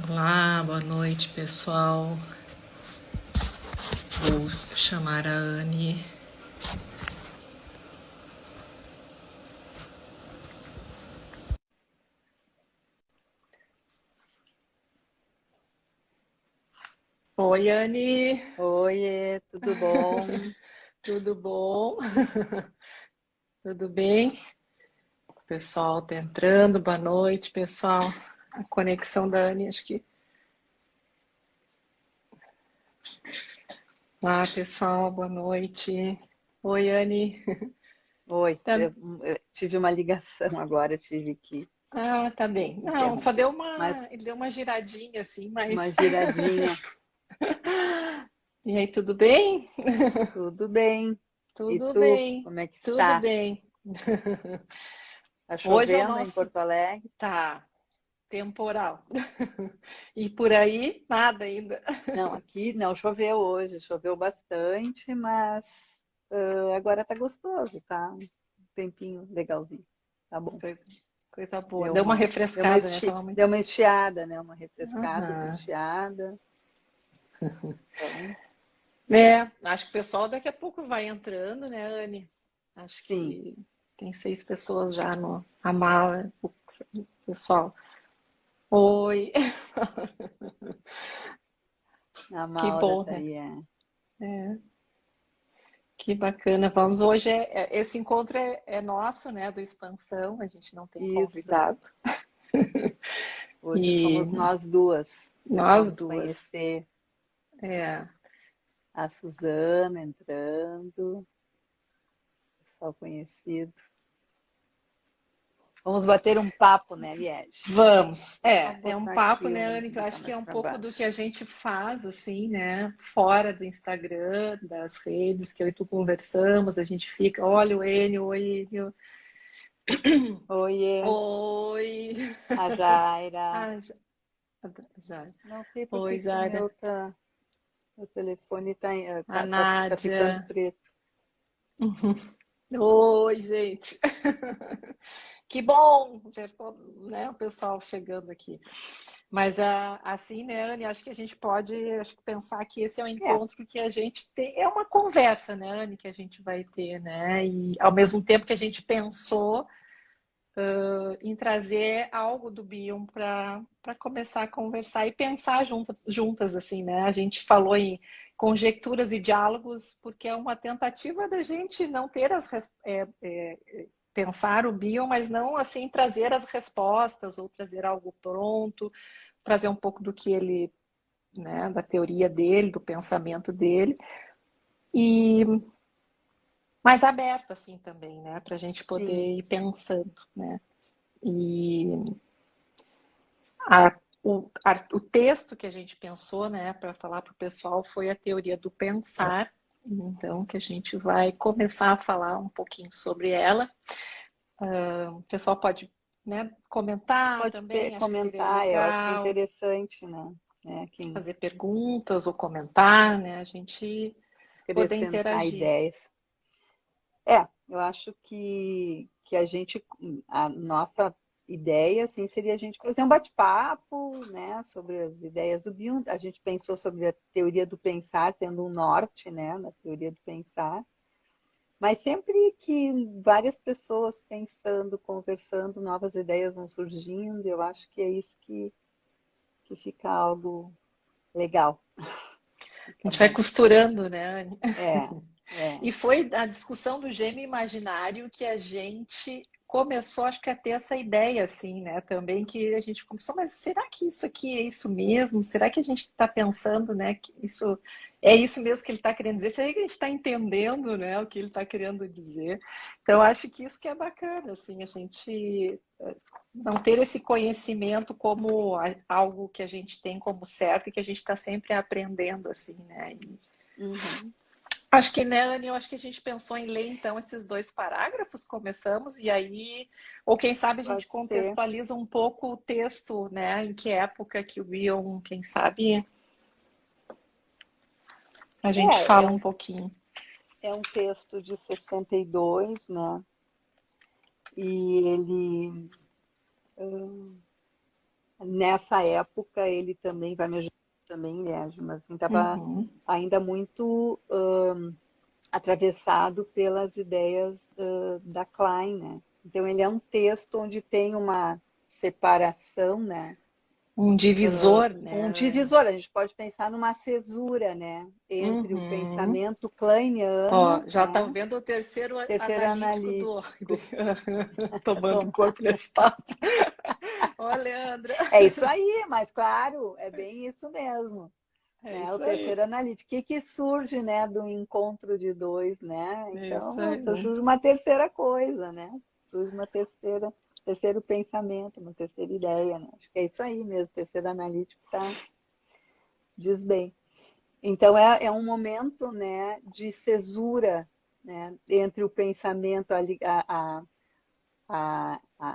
Olá, boa noite, pessoal. Vou chamar a Anne. Oi, Anne. Oiê, tudo bom? Tudo bom? Tudo bem? O pessoal tá entrando. Boa noite, pessoal. A conexão da Anne, acho que. Olá, pessoal, boa noite. Oi, Anne. Oi, Tá... eu tive uma ligação agora, tive que Ah, tá bem. Não, só interromper. deu Mas uma, ele deu uma giradinha assim, uma mas. giradinha, E aí, tudo bem? tudo bem. E Tudo tu, bem, como é que tudo está? bem. Tá Hoje é o chovendo em nosso. Porto Alegre? Tá, temporal. E por aí, nada ainda. Não, aqui não choveu hoje, choveu bastante, mas agora tá gostoso, tá? Um tempinho legalzinho, tá bom. Coisa, coisa boa. Deu Deu uma uma, refrescada, né? Tava muito. deu uma estiada, né? Uma refrescada, uma Aham. estiada. Então, É, acho que o pessoal daqui a pouco vai entrando, né, Anne? Acho sim, que tem 6 pessoas já no a mala, o pessoal. Oi, a que Maura bom, tá né? aí, é. Que bacana. Vamos hoje. Esse encontro é nosso, né? Do Expansão. A gente não tem Isso. convidado. Hoje E somos nós duas. Pessoal nós nos duas. conhecer. É. A Suzana entrando. Pessoal conhecido. Vamos bater um papo, né, Liege? Vamos. Vou É um botar papo, aqui né, Anne, que eu botar acho que é mais um para pouco do que a baixo. gente faz, assim, né, fora do Instagram, das redes, que eu e tu conversamos, a gente fica, olha o Enio, oi, Enio. Oiê, Oi. a Jaira. Ah, já. Não sei por que Oi, que o Jara. meu telefone A tá ficando Nádia. preto. Oi, gente. Que bom ver todo, né, o pessoal chegando aqui. Mas assim, né, Anne, acho que a gente pode pensar que esse é um É, encontro que a gente tem, é uma conversa, né, Anne, que a gente vai ter, né? E ao mesmo tempo que a gente pensou em trazer algo do Bion para começar a conversar e pensar juntas, assim, né? A gente falou em conjecturas e diálogos porque é uma tentativa da gente não ter pensar o Bion, mas não assim trazer as respostas ou trazer algo pronto, trazer um pouco do que ele, né, da teoria dele, do pensamento dele e mais aberto assim também, né, para a gente sim, poder ir pensando, né? E A, o texto que a gente pensou, né, para falar para o pessoal foi a teoria do pensar. Então, que a gente vai começar a falar um pouquinho sobre ela. O pessoal pode, né, comentar pode também, acho que seria comentar, eu acho que é legal interessante, né? Quem fazer perguntas ou comentar, né, a gente poder acrescentar interagir. ideias. Eu acho que a nossa ideia, assim, seria a gente fazer um bate-papo, né, sobre as ideias do Bion. A gente pensou sobre a teoria do pensar, tendo um norte, né, na teoria do pensar. Mas sempre que várias pessoas pensando, conversando, novas ideias vão surgindo, eu acho que é isso que fica algo legal, A fica gente vai bom. costurando, né, Anne? É, é, E foi a discussão do gêmeo imaginário que a gente começou, acho que a ter essa ideia, assim, né? Também que a gente começou, mas será que isso aqui é isso mesmo? Será que a gente está pensando, né, que isso é isso mesmo que ele está querendo dizer? Será que a gente está entendendo, né, o que ele está querendo dizer? Então, acho que isso que é bacana, assim, a gente não ter esse conhecimento como algo que a gente tem como certo e que a gente está sempre aprendendo, assim, né? uhum, Acho que, né, Anne, eu acho que a gente pensou em ler, então, esses 2 parágrafos, começamos, e aí, ou quem sabe a gente pode ser. contextualiza um pouco o texto, né, em que época que o Bion, quem sabe, a gente É, fala um pouquinho. é um texto de 62, né? E ele nessa época ele também vai me ajudar também, né, mas assim, estava Uhum. ainda muito atravessado pelas ideias da Klein, né? Então ele é um texto onde tem uma separação, né? Um divisor, Um né? divisor, a gente pode pensar numa cesura, né? Entre o Uhum. pensamento Ó, kleiniano, já tá né? vendo o terceiro Terceiro analítico do analítico. tomando corpo nesse papo. Ó, Leandra. É isso aí, mas claro, é bem isso mesmo. É Né? O isso aí. terceiro analítico. O que, que surge, né, do encontro de dois, né? É isso Então, aí. surge uma terceira coisa, né? Surge uma terceiro pensamento, uma terceira ideia, né? Acho que é isso aí mesmo, o terceiro analítico diz bem. Então, é um momento, né, de cesura, né, entre o pensamento,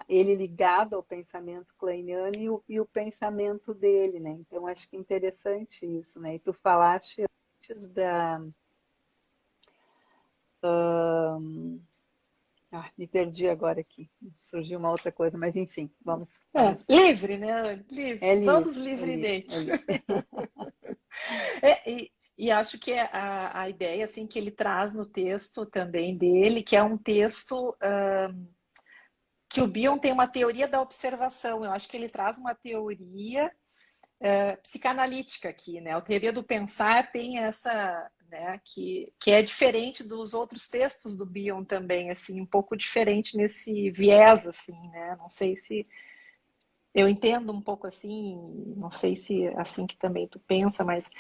ele ligado ao pensamento kleiniano e o pensamento dele, né? Então, acho que é interessante isso, né? E tu falaste antes me perdi agora aqui. Surgiu uma outra coisa, mas enfim, vamos, É, vamos. livre, né? Livre. É livre, Vamos é livre, é livremente. livre. E acho que a ideia assim que ele traz no texto também dele, que é um texto que o Bion tem uma teoria da observação. Eu acho que ele traz uma teoria psicanalítica aqui, né? A teoria do pensar tem essa, né, que é diferente dos outros textos do Bion também, assim, um pouco diferente nesse viés, assim, né? Não sei se eu entendo um pouco assim, não sei se é assim que também tu pensa, mas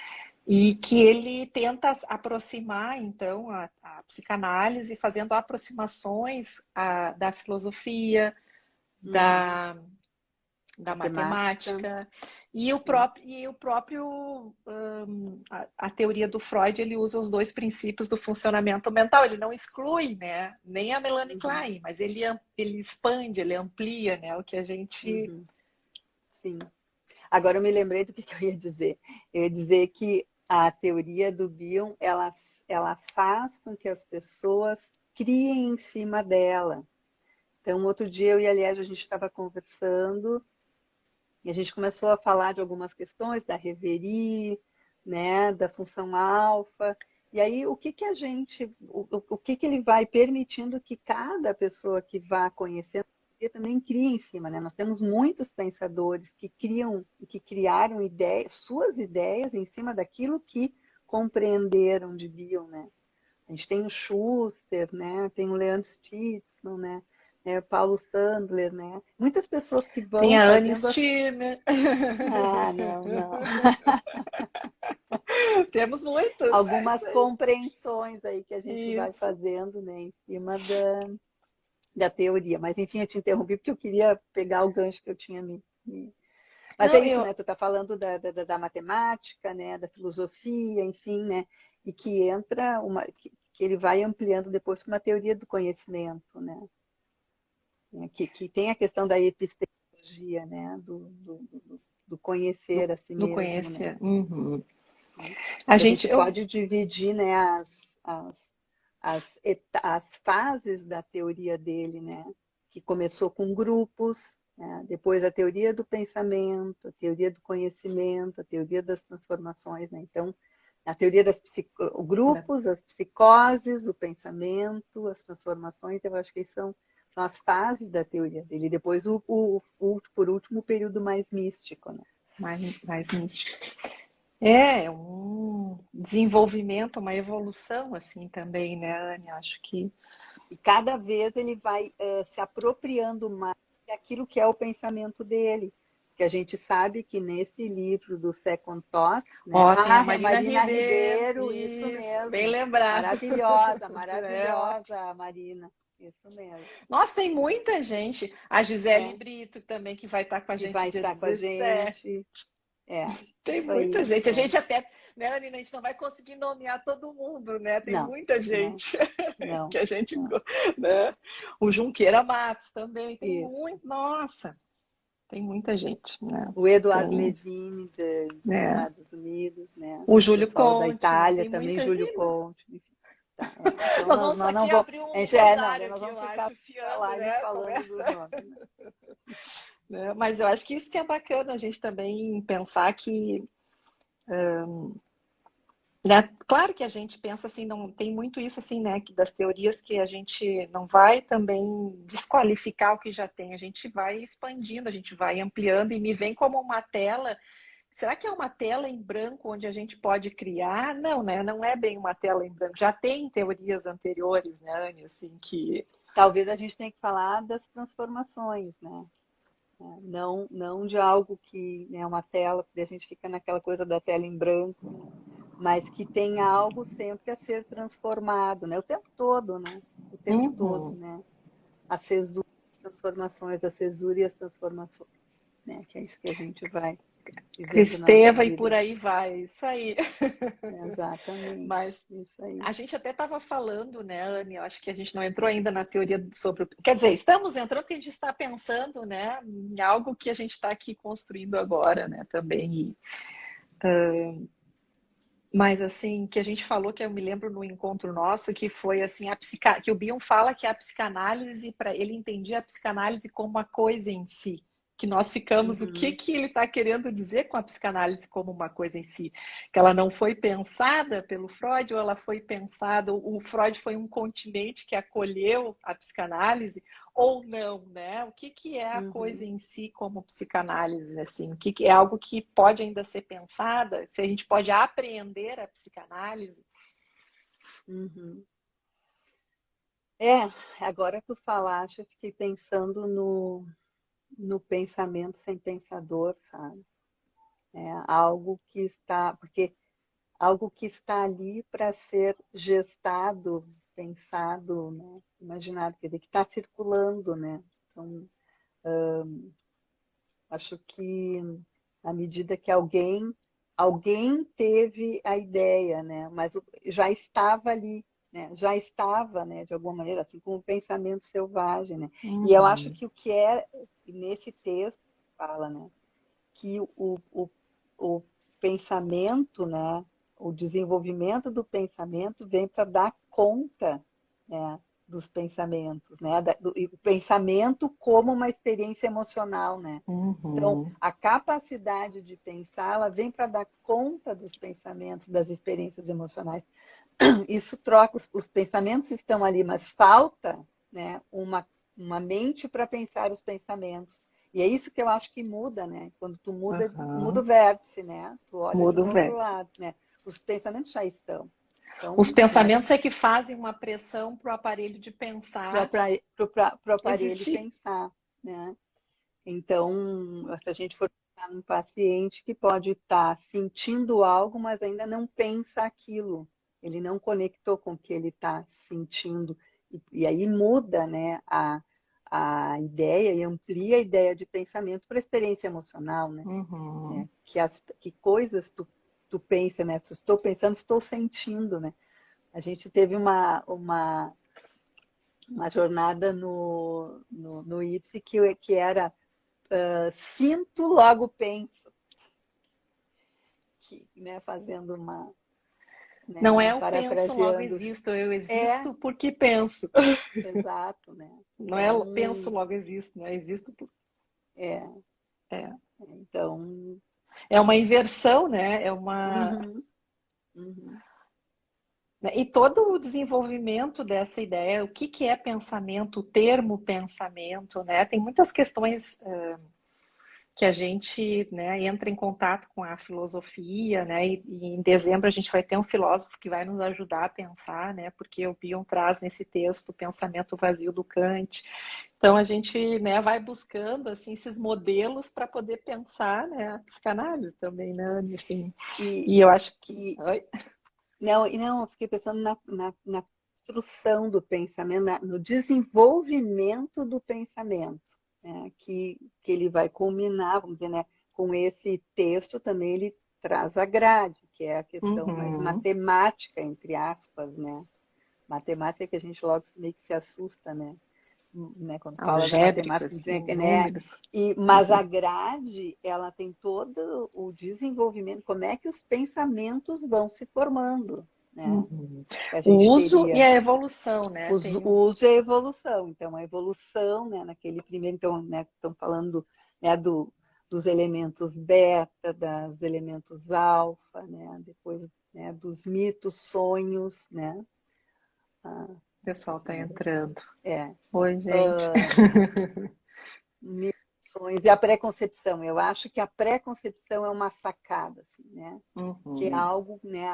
e que ele tenta aproximar, então, a psicanálise, fazendo aproximações da filosofia, Uhum. da, da Matemática, matemática, sim. e o próprio a teoria do Freud, ele usa os dois princípios do funcionamento mental, ele não exclui, né, nem a Melanie Uhum. Klein, mas ele expande, ele amplia, né, o que a gente... Uhum. Sim. Agora eu me lembrei do que eu ia dizer. Eu ia dizer que a teoria do Bion, ela faz com que as pessoas criem em cima dela. Então, outro dia eu e a Liege, a gente estava conversando e a gente começou a falar de algumas questões da Reverie, né, da função alfa. E aí, o que ele vai permitindo que cada pessoa que vá conhecendo também crie em cima, né? Nós temos muitos pensadores que criaram ideias, suas ideias em cima daquilo que compreenderam de Bion, né? A gente tem o Schuster, né? Tem o Leandro Stitzman, né? O Paulo Sandler, né? Muitas pessoas que Tem vão a Anne fazendo Stirmer. Ah, não, não. Temos muitos, é Algumas isso aí. compreensões aí que a gente vai Isso. fazendo, né, em cima da teoria. Mas, enfim, eu te interrompi porque eu queria pegar o gancho que eu tinha Mas é Não, isso, eu, né? Tu tá falando da matemática, né? Da filosofia, enfim, né? E que entra que ele vai ampliando depois para uma teoria do conhecimento, né? Que tem a questão da epistemologia, né? Do conhecer a si do mesmo, né? conhecer. Uhum. Né? A Que a gente gente, eu, pode dividir, né, as fases da teoria dele, né, que começou com grupos, né, depois a teoria do pensamento, a teoria do conhecimento, a teoria das transformações, né, então a teoria grupos, as psicoses, o pensamento, as transformações, eu acho que são as fases da teoria dele. Depois, por último, o período mais místico, né? mais místico. É um desenvolvimento, uma evolução, assim, também, né, Anne? Acho que... E cada vez ele vai se apropriando mais daquilo que é o pensamento dele. Que a gente sabe que nesse livro do Second Thoughts, né? Ó, tem a Ah, é Marina Marina Ribeiro, Ribeiro, isso isso, bem mesmo. lembrado. Maravilhosa, É, ó. maravilhosa, Marina. Isso mesmo. Nossa, tem muita gente. A Gisele É, Brito também, que vai estar com a que gente vai dia estar com a 17. gente. É, Tem isso muita aí. gente. A É. gente até, né, Aline, a gente não vai conseguir nomear todo mundo, né? Tem Não, muita não, gente não, que a gente, não. né? O Junqueira Matos também, tem Isso. muito, nossa, tem muita gente, né? O Eduardo Então, Levine, dos né? Estados Unidos, né? O O Júlio pessoal da Conte, né? Itália Tem também, muita Júlio gente. Conte, enfim. Tá, então Nós vamos nós aqui não vamos. abrir A um gente não, rosário nós aqui, vamos eu ficar acho, fiando, live né? falando Começa. dos nomes. Né? né? Mas eu acho que isso que é bacana, a gente também pensar que, né? Claro que a gente pensa assim, não tem muito isso assim, né? Que das teorias que a gente não vai também desqualificar o que já tem, a gente vai expandindo, a gente vai ampliando e me vem como uma tela. Será que é uma tela em branco onde a gente pode criar? Não, né? Não é bem uma tela em branco. Já tem teorias anteriores, né, Anne, assim, que... Talvez a gente tenha que falar das transformações, né? Não de algo que é uma tela, porque a gente fica naquela coisa da tela em branco, né? Mas que tem algo sempre a ser transformado, né? O tempo todo, né? O tempo todo, Uhum. né? A cesura, as transformações, a cesura e as transformações, né? Que é isso que a gente vai vivendo na nossa Cristeva e por vida. aí vai, isso aí. Exatamente, Mas isso aí. a gente até estava falando, né, Anne? Eu acho que a gente não entrou ainda na teoria sobre o... Quer dizer, estamos entrando porque a gente está pensando, né, em algo que a gente está aqui construindo agora, né, também. Mas assim, que a gente falou, que eu me lembro no encontro nosso, que foi assim, que o Bion fala que a psicanálise, para ele entendia a psicanálise como uma coisa em si. Que nós ficamos, o que Uhum, que ele está querendo dizer com a psicanálise como uma coisa em si? Que ela não foi pensada pelo Freud, ou ela foi pensada, o Freud foi um continente que acolheu a psicanálise, ou não, né? O que que é a coisa uhum, em si como psicanálise, assim? O que que é algo que pode ainda ser pensada? Se a gente pode apreender a psicanálise? uhum. É, agora tu falaste, eu fiquei pensando no pensamento sem pensador, sabe? É algo que está, porque algo que está ali para ser gestado, pensado, né? Imaginado, quer dizer, que está circulando, né? Então, acho que à medida que alguém teve a ideia, né? Mas já estava ali, né? Já estava, né? De alguma maneira, assim como o pensamento selvagem, né? E eu acho Uhum, que o que é nesse texto fala, né? Que o pensamento, né? O desenvolvimento do pensamento vem para dar conta, né? Dos pensamentos, né? E o pensamento como uma experiência emocional, né? Então, uhum, a capacidade de pensar, ela vem para dar conta dos pensamentos, das experiências emocionais. Isso troca, os pensamentos estão ali, mas falta, né, uma mente para pensar os pensamentos. E é isso que eu acho que muda, né? Quando tu muda, muda o uhum. vértice, né? Tu olha de Muda um o outro verbo. lado, né? Os pensamentos já estão. Os Então, né, pensamentos é que fazem uma pressão para o aparelho de pensar para o aparelho existir. pensar, né? Então, se a gente for pensar num paciente que pode estar sentindo algo, mas ainda não pensa aquilo, ele não conectou com o que ele está sentindo, e aí muda, né, a ideia e amplia a ideia de pensamento para a experiência emocional, né? Uhum. Que coisas tu pensa, né? Tu estou pensando, estou sentindo, né? A gente teve uma jornada no IPSI que era sinto, logo penso, que, né, fazendo Não é né, eu penso, logo parafraseando. existo, eu É, existo porque penso. exato, né? Não é Então, penso, logo existo, né? Existo por... é, É. então, É uma inversão, né? É uma... uhum, uhum, Né? E todo o desenvolvimento dessa ideia, o que que é pensamento, o termo pensamento, né? Tem muitas questões que a gente, né, entra em contato com a filosofia, né, e em dezembro a gente vai ter um filósofo que vai nos ajudar a pensar, né, porque o Bion traz nesse texto o pensamento vazio do Kant. Então a gente, né, vai buscando assim esses modelos para poder pensar, né, a psicanálise também, né, assim. e, E eu acho que, e oi? não, eu fiquei pensando na construção do pensamento, no desenvolvimento do pensamento, né, que ele vai culminar, vamos dizer, né, com esse texto também ele traz a grade, que é a questão mais Uhum. matemática, entre aspas, né? Matemática que a gente logo meio que se assusta, né? Quando fala da Algébrico, matemática, assim, dizem que, né? números. Mas a grade, ela tem todo o desenvolvimento, como é que os pensamentos vão se formando, né? Uhum. A O gente uso e teria a evolução, né? o Tem um... uso e a evolução. Então, a evolução, né, naquele primeiro, então, né, estão falando né, dos elementos beta, dos elementos alfa, né, depois, né, dos mitos, sonhos, né? O pessoal está entrando. É. Oi, gente. Sonhos e a pré-concepção. Eu acho que a pré-concepção é uma sacada, assim, né? Que é Uhum. algo, né?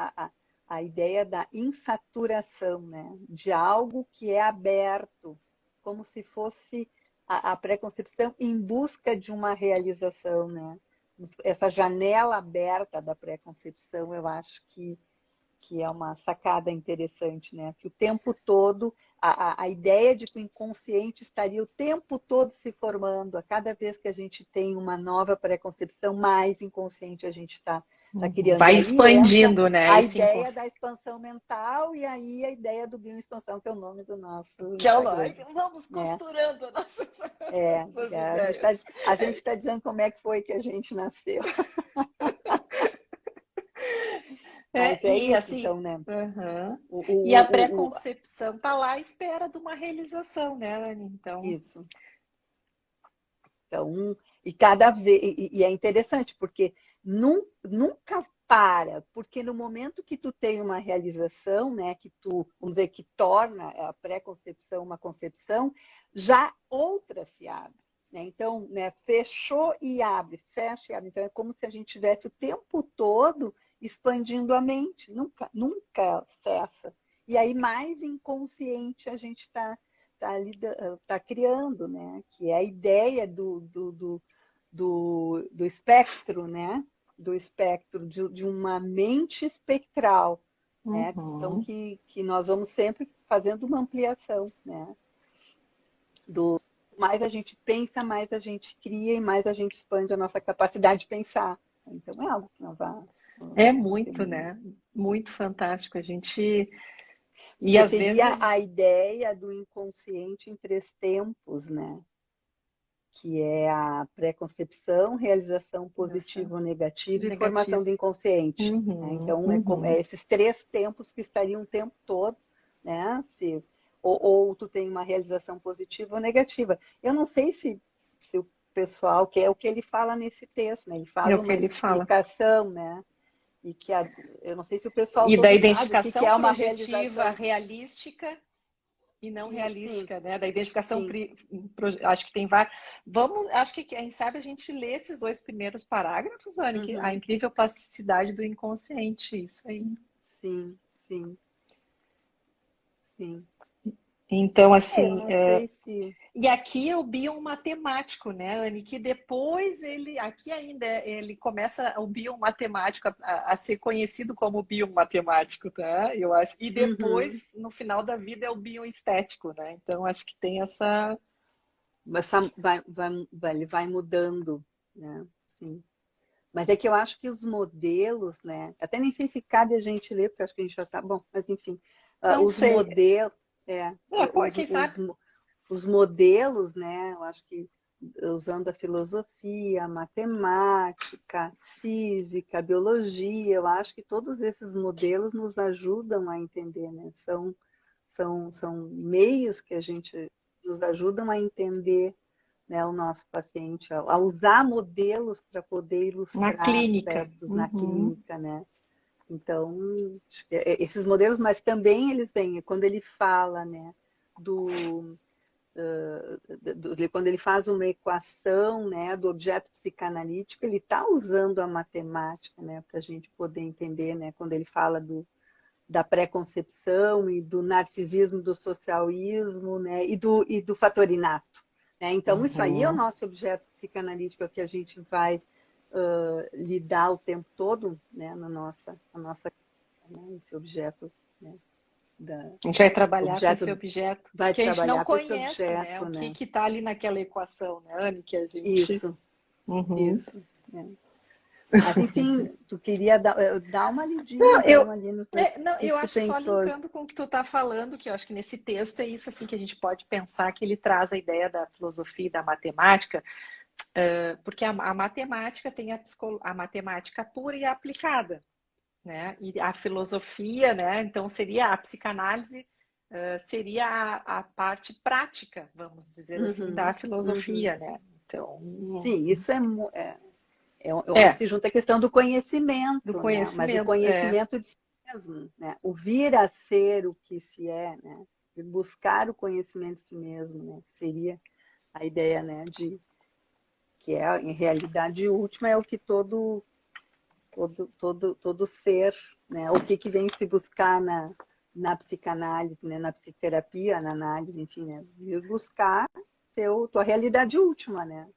A ideia da insaturação, né? De algo que é aberto, como se fosse a pré-concepção em busca de uma realização, né? Essa janela aberta da pré-concepção, eu acho que é uma sacada interessante, né? Que o tempo todo, a ideia de que o inconsciente estaria o tempo todo se formando, a cada vez que a gente tem uma nova pré-concepção, mais inconsciente a gente está criando. E Vai aí entra expandindo, né? a Esse ideia da expansão mental e aí a ideia do bioexpansão, que é o nome do nosso que é o Instagram, vamos né? costurando nossas, É, nossas a gente ideias. está dizendo como é que foi que a gente nasceu. Mas é E isso, assim, então, né? uhum. E a O, preconcepção tá lá à espera de uma realização, né, Anne? Então, isso. Então, e cada vez, e é interessante, porque nunca para, porque no momento que tu tem uma realização, né, que tu, vamos dizer, que torna a pré-concepção uma concepção, já outra se abre. Né? Então, né, fechou e abre, fecha e abre. Então, é como se a gente tivesse o tempo todo expandindo a mente, nunca cessa. E aí, mais inconsciente a gente está criando, né? Que é a ideia do espectro, né? Do espectro, de uma mente espectral, né? Então, uhum. que nós vamos sempre fazendo uma ampliação, né? Do mais a gente pensa, mais a gente cria e mais a gente expande a nossa capacidade de pensar. Então, é algo que É não tem. muito, né? Muito fantástico. A gente. E Porque às seria a vezes. ideia do inconsciente em três tempos, né? Que é a pré-concepção, realização positiva ou negativa e formação Negativo. do inconsciente. Né? Uhum, Então, uhum. esses três tempos que estariam o tempo todo, né? Ou tu tem uma realização positiva ou negativa. Eu não sei se o pessoal, que é o que ele fala nesse texto, né? Ele É faz o que uma ele fala. explicação, né? E que eu não sei se o pessoal E da todo sabe o que identificação é uma projetiva realização. realística e não E, sim, realística, né? Da identificação, sim. acho que tem vários. Vamos, acho que quem sabe a gente lê esses dois primeiros parágrafos, Anne, que a Uhum, incrível plasticidade do inconsciente, isso aí. sim, sim, sim. Então, Eu assim, não sei se. e aqui é o biomatemático, né, Anne, que depois ele, aqui ainda ele começa o biomatemático a ser conhecido como biomatemático, tá? Eu acho. E Uhum. depois, no final da vida, é o bioestético, né? Então, acho que tem essa. Ele vai mudando, né? Sim. Mas é que eu acho que os modelos, né? Até nem sei se cabe a gente ler, porque acho que a gente já está. Bom, mas enfim. Não Os sei. modelos. É, Pô, quem sabe? os modelos, né? Eu acho que usando a filosofia, a matemática, física, a biologia, eu acho que todos esses modelos nos ajudam a entender, né? São meios que a gente nos ajudam a entender, né, o nosso paciente, a usar modelos para poder Na ilustrar clínica. aspectos na Uhum. clínica, né? Então, esses modelos, mas também eles vêm, quando ele fala, né, do, quando ele faz uma equação, né, do objeto psicanalítico, ele está usando a matemática, né, para a gente poder entender, né, quando ele fala da pré-concepção e do narcisismo, do socialismo, né, e do fatorinato. Né? Então, isso aí é o Uhum. nosso objeto psicanalítico que a gente vai lidar o tempo todo, né, na nossa né, esse objeto, né, A gente vai trabalhar com esse objeto objeto vai que a gente não trabalhar com esse conhece, né? objeto, O que né? que está ali naquela equação, né, Anne, que a gente. Isso, Uhum. isso. Né? Mas, enfim, tu queria dar uma lidinha, Não, então, ali no não, que eu tu acho só pensou. linkando com o que tu está falando, que eu acho que nesse texto é isso assim que a gente pode pensar que ele traz a ideia da filosofia e da matemática, porque a matemática tem a matemática pura e aplicada, né? E a filosofia, né? Então seria a psicanálise, seria a parte prática, vamos dizer assim, da Uhum, uhum, filosofia, né? Então, Sim, isso onde é, se junta a questão do do conhecimento, né? Mas o conhecimento, conhecimento de si mesmo, né? O vir a ser o que se é, né? E buscar o conhecimento de si mesmo, né? Que seria a ideia, né? De que é, em realidade, última é o que todo ser, né? O que vem se buscar na psicanálise, né? Na psicoterapia, na análise, enfim, né? Vir buscar tua realidade última, né?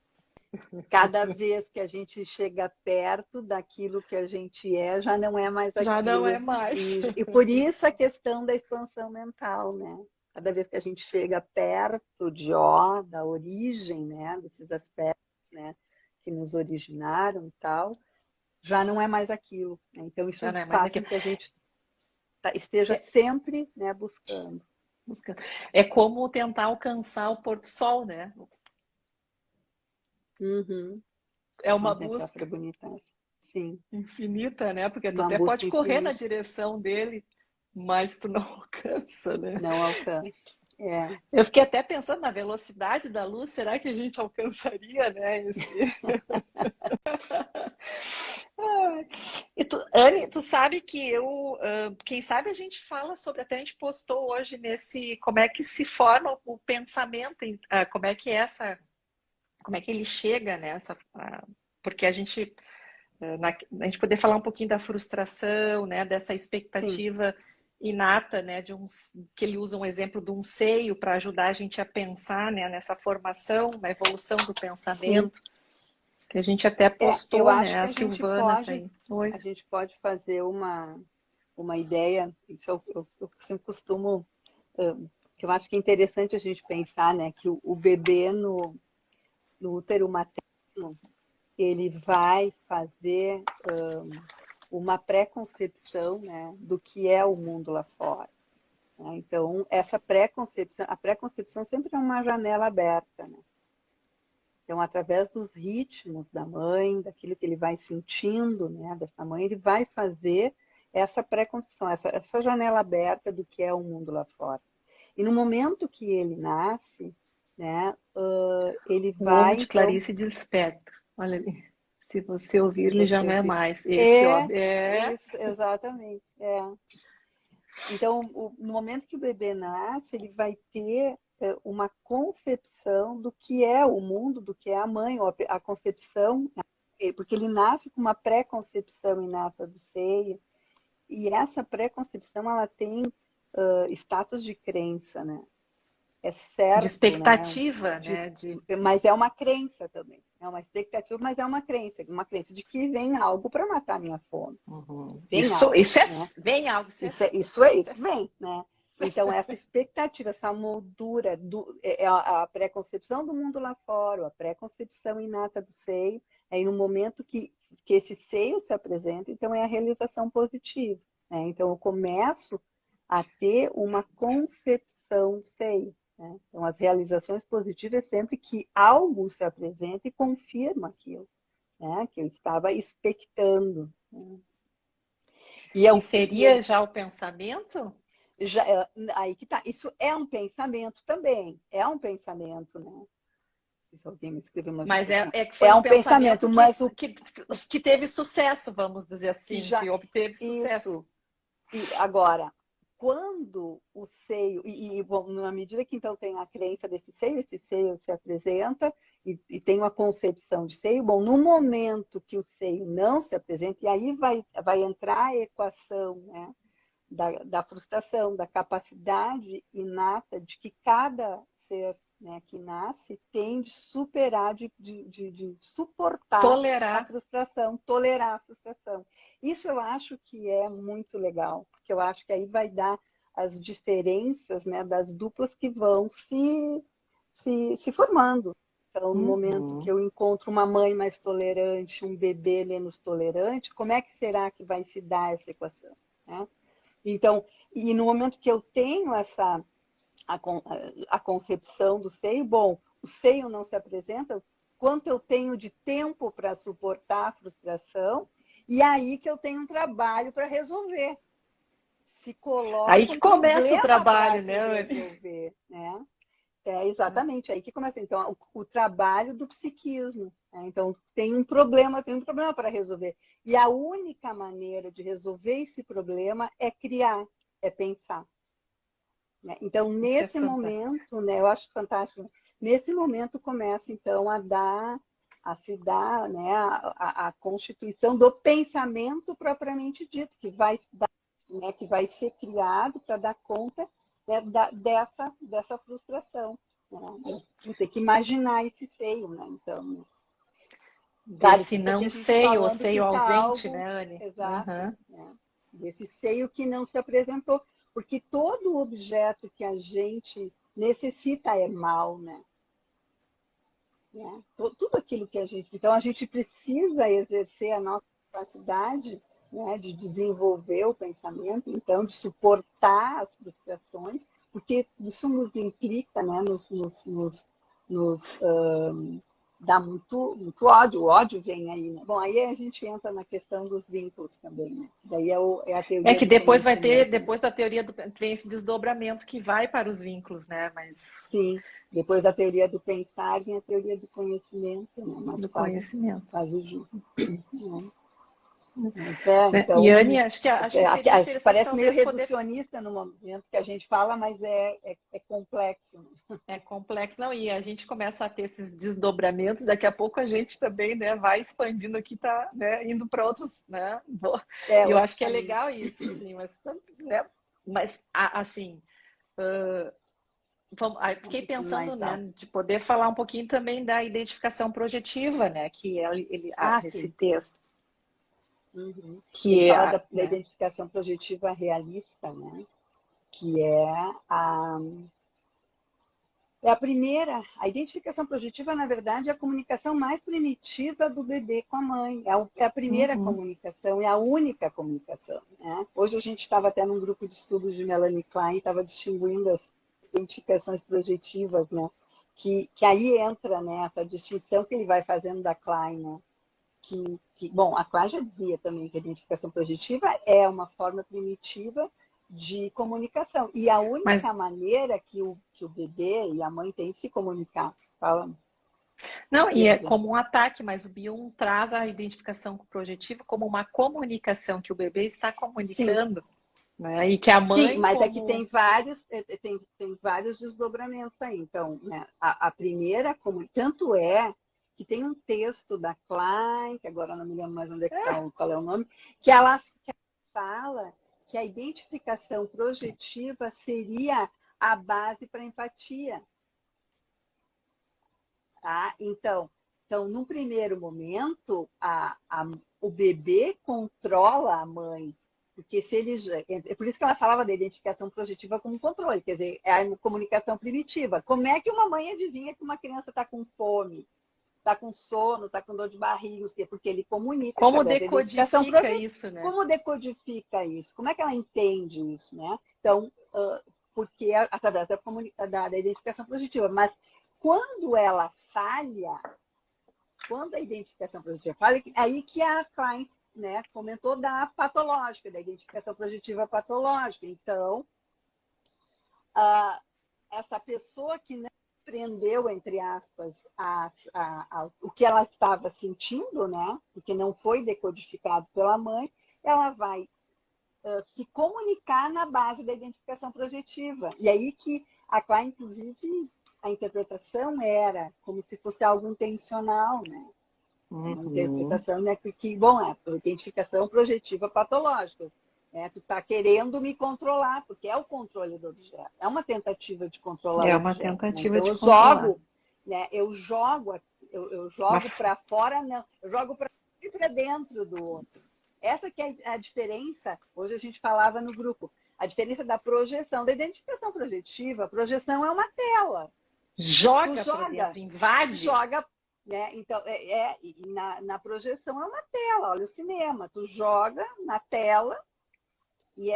Cada vez que a gente chega perto daquilo que a gente é, já não é mais já não é aquilo. mais. E por isso a questão da expansão mental, né? Cada vez que a gente chega perto da origem, né? Desses aspectos, né? Que nos originaram e tal, já não é mais aquilo, né? Então Já isso não é mais faz aquilo. com que a gente esteja É, sempre, né? Buscando. buscando. É como tentar alcançar o pôr do sol, né? Uhum. É uma Uma metáfora busca bonita essa. Sim, infinita, né? Porque tu uma até busca pode correr na infinita. direção dele, mas tu não alcança, né? Não alcança. É. Eu fiquei até pensando na velocidade da luz, será que a gente alcançaria, né? E tu, Anne, tu sabe que quem sabe a gente fala sobre, até a gente postou hoje nesse, como é que se forma o pensamento, como é que é como é que ele chega nessa, porque a gente poder falar um pouquinho da frustração, né, dessa Sim, expectativa inata, né, que ele usa um exemplo de um seio para ajudar a gente a pensar, né, nessa formação, na evolução do sim. pensamento, que a gente até Eu postou, né, acho que a Silvana tá aí. Oi. a gente pode fazer uma ideia, isso eu sempre costumo, que eu acho que é interessante a gente pensar, né, que o bebê no útero materno, ele vai fazer uma pré-concepção, né, do que é o mundo lá fora. Né? Então, a pré-concepção sempre é uma janela aberta, né? Então, através dos ritmos da mãe, daquilo que ele vai sentindo, né, dessa mãe, ele vai fazer essa pré-concepção, essa janela aberta do que é o mundo lá fora. E no momento que ele nasce, né, ele O ovo vai, de então, Clarice Lispector. Olha ali. Se você ouvir, se ele já você não é ouvir. mais. Esse homem. É. Isso, exatamente. Então, no momento que o bebê nasce, ele vai ter uma concepção do que é o mundo, do que é a mãe, ou a concepção, porque ele nasce com uma pré-concepção inata do seio, e essa pré-concepção ela tem status de crença, né? É De certo, né? expectativa, né? Mas é uma crença também. É uma expectativa, mas é uma crença de que vem algo para matar minha fome. Uhum. Vem algo, Isso é. né? Vem algo, Isso vem, né? Então, essa expectativa, essa moldura, é a pré-concepção do mundo lá fora, a pré-concepção inata do seio, aí no momento que esse seio se apresenta, então é a realização positiva. Né? Então, eu começo a ter uma concepção do seio. Né? Então, as realizações positivas é sempre que algo se apresenta e confirma aquilo, né? Que eu estava expectando. Né? E, E eu, e seria ele já o pensamento? já, aí que tá. Isso é um pensamento também. É um pensamento, né? Não sei se alguém me escreveu uma Mas mensagem. é que foi É um um pensamento, pensamento mas que teve sucesso, vamos dizer que assim, já. que obteve sucesso. Isso. E agora, quando o seio. Bom, na medida que então tem a crença desse seio, esse seio se apresenta e tem uma concepção de seio. Bom, no momento que o seio não se apresenta, e aí vai entrar a equação, né? Da frustração, da capacidade inata de que cada ser, né, que nasce tem de superar, de suportar a Tolerar. frustração, tolerar a frustração. Isso eu acho que é muito legal, porque eu acho que aí vai dar as diferenças, né, das duplas que vão se formando. Então, no momento que Uhum. eu encontro uma mãe mais tolerante, um bebê menos tolerante, como é que será que vai se dar essa equação? Né? Então, e no momento que eu tenho a concepção do seio, bom, o seio não se apresenta, quanto eu tenho de tempo para suportar a frustração, e aí que eu tenho um trabalho para resolver. Se Aí coloca que um começa o problema para trabalho, se né, Anne? resolver, né? exatamente, aí que começa. Então, o trabalho do psiquismo. Né? Então, tem um problema para resolver. E a única maneira de resolver esse problema é criar, é pensar. Né? Então, Isso é nesse fantástico. momento, né, eu acho fantástico, nesse momento começa, então, a se dar, né, a constituição do pensamento propriamente dito, que vai dar, né, que vai ser criado para dar conta, né, dessa frustração. Né? Vou ter que imaginar esse seio, né? Então, claro, Desse isso aqui não a gente sei ou falando seio fica ausente, algo né, Anne? exato, Uhum. né? Desse seio que não se apresentou, porque todo objeto que a gente necessita é mal, né? Tudo aquilo que a gente... Então, a gente precisa exercer a nossa capacidade, né, de desenvolver o pensamento, então, de suportar as frustrações, porque isso nos implica, né, nos dá muito ódio. O ódio vem aí, né? Bom, aí a gente entra na questão dos vínculos também, né? Daí é a É teoria que do depois vai ter, conhecimento, né? depois da teoria do vem esse desdobramento que vai para os vínculos, né? Mas Sim, depois da teoria do pensar vem a teoria do conhecimento, né? Mas do quase, conhecimento. quase junto. Né? Né? E Então, Anne, acho que seria interessante parece meio talvez poder. reducionista no momento que a gente fala, mas é complexo. Né? É complexo, não, e a gente começa a ter esses desdobramentos, daqui a pouco a gente também, né, vai expandindo aqui, tá, né, indo para outros, né, e eu Outro acho que é caminho. legal isso, assim, né, mas assim, fiquei Vamos pensando, mais né, alto. de poder falar um pouquinho também da identificação projetiva, né, que esse Sim. texto, Uhum. Ele que fala é, da né, identificação projetiva realista, né? Que é a primeira, a identificação projetiva, na verdade, é a comunicação mais primitiva do bebê com a mãe. É a primeira uhum. comunicação, é a única comunicação. Né? Hoje a gente estava até num grupo de estudos de Melanie Klein, estava distinguindo as identificações projetivas, né? Que aí entra, né, essa distinção que ele vai fazendo da Klein, né? Bom, a Klein já dizia também que a identificação projetiva é uma forma primitiva de comunicação. E a Mas única maneira que o bebê e a mãe têm de se comunicar. Fala, não, e ia é dizer. como um ataque, mas o Byung traz a identificação projetiva como uma comunicação que o bebê está Sim, comunicando, né? E que a sim, mãe, mas é que como. tem vários desdobramentos aí. Então, né, a primeira, tanto é que tem um texto da Klein, que agora eu não me lembro mais onde é que tá, qual é o nome, que ela fala que a identificação projetiva seria a base para a empatia. Tá? Então, num primeiro momento, o bebê controla a mãe. Porque se ele. É por isso que ela falava da identificação projetiva como controle, quer dizer, é a comunicação primitiva. Como é que uma mãe adivinha que uma criança está com fome, está com sono, está com dor de barriga, porque ele comunica Como através da identificação decodifica projetiva. isso, né? Como decodifica isso? Como é que ela entende isso? Né? Então, porque através da identificação projetiva. Mas quando ela falha, quando a identificação projetiva falha, aí que a Klein, né, comentou da patológica, da identificação projetiva patológica. Então, essa pessoa que não aprendeu, entre aspas, o que ela estava sentindo, né, porque não foi decodificado pela mãe, ela vai se comunicar na base da identificação projetiva. E aí que a Klein, inclusive, a interpretação era como se fosse algo intencional, né? Uma Uhum. interpretação, né, bom, é a identificação projetiva patológica. Né? Tu está querendo me controlar, porque é o controle do objeto. É uma tentativa de controlar o É uma objeto. Né? tentativa Então, de controlar. eu jogo Mas para fora, não. Eu jogo para dentro do outro. Essa que é a diferença, hoje a gente falava no grupo, a diferença da projeção, da identificação projetiva. A projeção é uma tela. Tu joga para joga, dentro, invade. joga, né? Então, na projeção é uma tela, olha o cinema, tu joga na tela e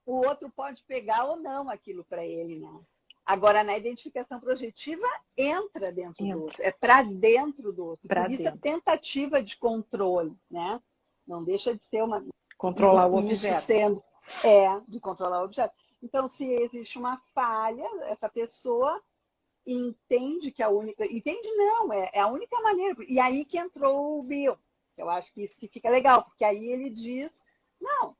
o outro pode pegar ou não aquilo para ele, né? Agora, na identificação projetiva, entra dentro do Entra outro, é para dentro do outro. para Por isso, a dentro. tentativa de controle, né? Não deixa de ser uma. Controlar o E isso objeto. sendo de controlar o objeto. Então, se existe uma falha, essa pessoa entende que a única... Entende não, é a única maneira. E aí que entrou o Bill. Eu acho que isso que fica legal, porque aí ele diz, não,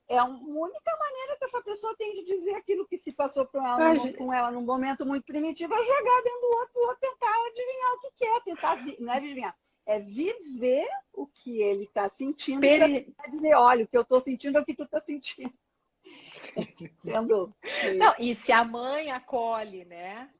é a única maneira que essa pessoa tem de dizer aquilo que se passou com ela num momento muito primitivo, é jogar dentro do outro, o outro tentar adivinhar o que quer, tentar, não é adivinhar, é viver o que ele está sentindo para dizer, olha, o que eu estou sentindo é o que tu está sentindo. Sendo... Não, e se a mãe acolhe, né?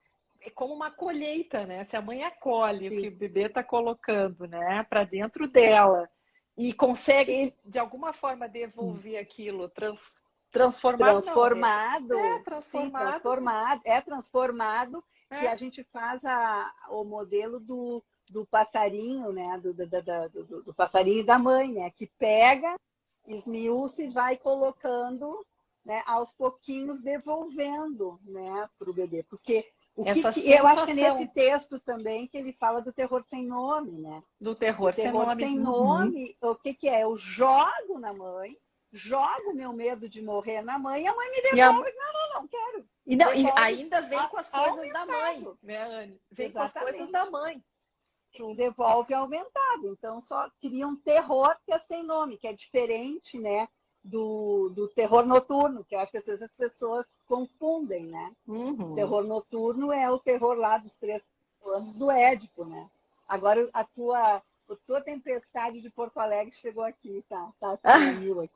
É como uma colheita, né? Se a mãe acolhe o que o bebê está colocando, né, para dentro dela e consegue de alguma forma devolver aquilo, transformado, transformado, não, transformado, transformado, que a gente faz o modelo do passarinho, né, do passarinho e da mãe, né, que pega, esmiuça e vai colocando, né, aos pouquinhos devolvendo, né, para o bebê, porque eu acho que é nesse texto também que ele fala do terror sem nome, né? Do terror sem nome. Sem nome, o que é? Eu jogo na mãe, jogo meu medo de morrer na mãe, e a mãe me devolve. Não quero. E ainda vem com as coisas da mãe, né, Anne? Vem com as coisas da mãe. Devolve aumentado. Então, só cria um terror que é sem nome, que é diferente, né? Do terror noturno, que eu acho que às vezes as pessoas confundem, né? O terror noturno é o terror lá dos 3 anos do Édipo, né? Agora a tua tempestade de Porto Alegre chegou aqui, tá mil aqui.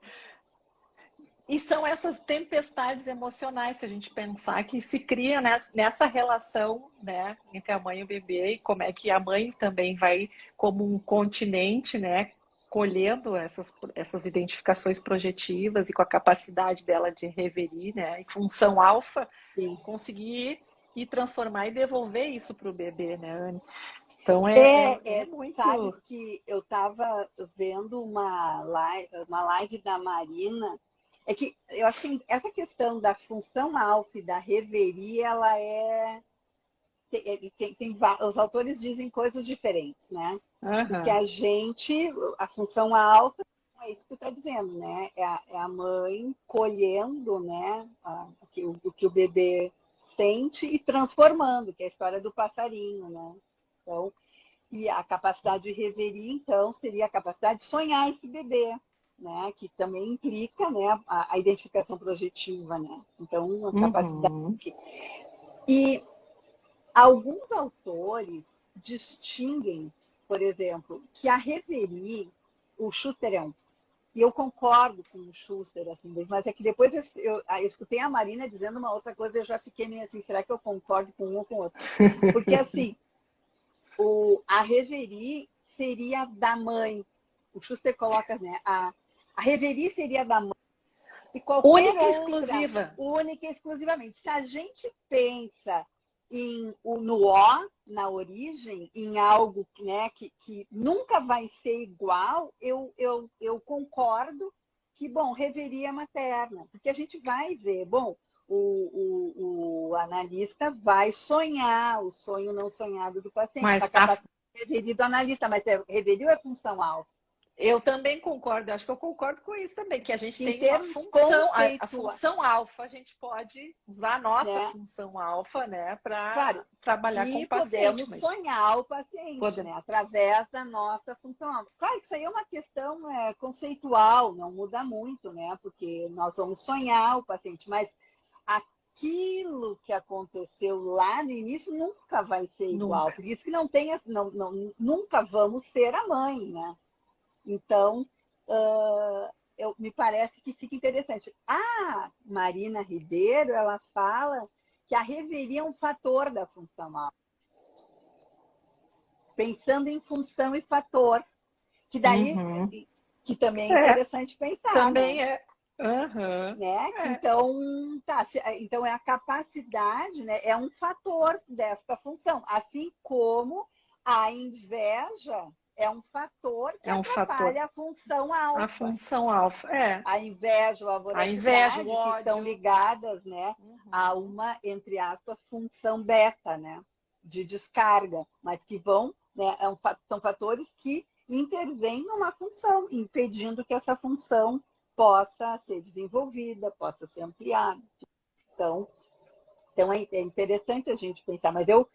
E são essas tempestades emocionais, se a gente pensar, que se cria nessa relação, né, entre a mãe e o bebê, e como é que a mãe também vai, como um continente, né, colhendo essas identificações projetivas e com a capacidade dela de reverir, né, em função alfa, conseguir e transformar e devolver isso para o bebê, né, Anne? Então é muito... Sabe que eu estava vendo uma live da Marina. É que eu acho que essa questão da função alfa e da reveria, ela os autores dizem coisas diferentes, né? Porque a função alfa, é isso que tu está dizendo, né? É a mãe colhendo, né, o que o bebê sente e transformando, que é a história do passarinho, né? Então, e a capacidade de reverir, então, seria a capacidade de sonhar esse bebê, né? Que também implica, né, a identificação projetiva, né? Então, a capacidade... E alguns autores distinguem, por exemplo, que a reverie, o Schuster e eu concordo com o Schuster, assim, mas é que depois eu escutei a Marina dizendo uma outra coisa e eu já fiquei meio assim, será que eu concordo com um ou com o outro? Porque, assim, a reverie seria da mãe. O Schuster coloca, né? A reverie seria da mãe. E qualquer única e outra, exclusiva. Única e exclusivamente. Se a gente pensa no O, na origem, em algo, né, que nunca vai ser igual, eu concordo que, bom, reveria materna. Porque a gente vai ver, bom, o analista vai sonhar o sonho não sonhado do paciente. Mas a capacidade de reverir do analista, mas reverir é função alfa. Eu também concordo, acho que eu concordo com isso também, que a gente tem uma função, a função alfa, a gente pode usar a nossa função alfa, né, para trabalhar com o paciente. E podemos sonhar o paciente, né, através da nossa função alfa. Claro que isso aí é uma questão conceitual, não muda muito, né, porque nós vamos sonhar o paciente, mas aquilo que aconteceu lá no início nunca vai ser igual, por isso que nunca vamos ser a mãe, né. Então, me parece que fica interessante. A Marina Ribeiro, ela fala que a reveria é um fator da função alfa. Pensando em função e fator. Que daí, que também é interessante pensar. Também né? Né? Então, é a capacidade, né? É um fator desta função. Assim como a inveja é um fator que atrapalha a função alfa. A função alfa, A inveja, a voracidade, o ódio, que estão ligadas, né, a uma, entre aspas, função beta, né, de descarga, mas que vão, né, são fatores que intervêm numa função, impedindo que essa função possa ser desenvolvida, possa ser ampliada. Então é interessante a gente pensar, mas eu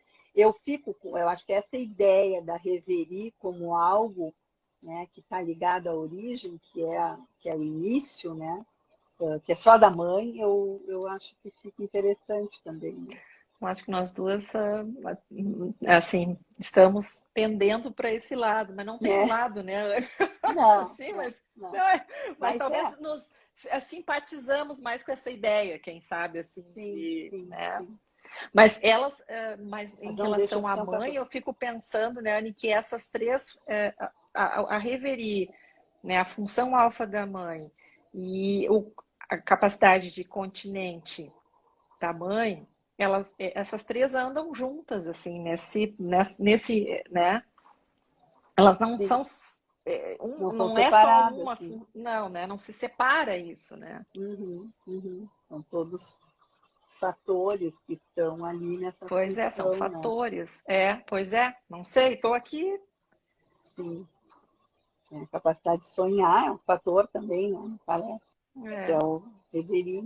acho que essa ideia da reverie como algo, né, que está ligado à origem, que é o início, né, que é só da mãe, eu acho que fica interessante também. Né? Eu acho que nós duas, assim, estamos pendendo para esse lado, mas não tem um É. lado, né? Não, Assim, não, não. mas Mas talvez nos simpatizamos mais com essa ideia, quem sabe, assim, sim, sim, né? sim. Mas mas em Mas não deixa relação de à ser um mãe, fator. eu fico pensando, né, Anne, que essas três, a reverie, né, a função alfa da mãe e a capacidade de continente da mãe, essas três andam juntas, assim, nesse, né? Elas não Sim, são, não são não é só separadas, uma, sim. não, né? Não se separa isso, né? Uhum, uhum. São todos fatores que estão ali nessa Pois é, são função, né? fatores. Pois é, não sei, estou aqui. Sim. A capacidade de sonhar é um fator também, né? Parece que é É. o deveria.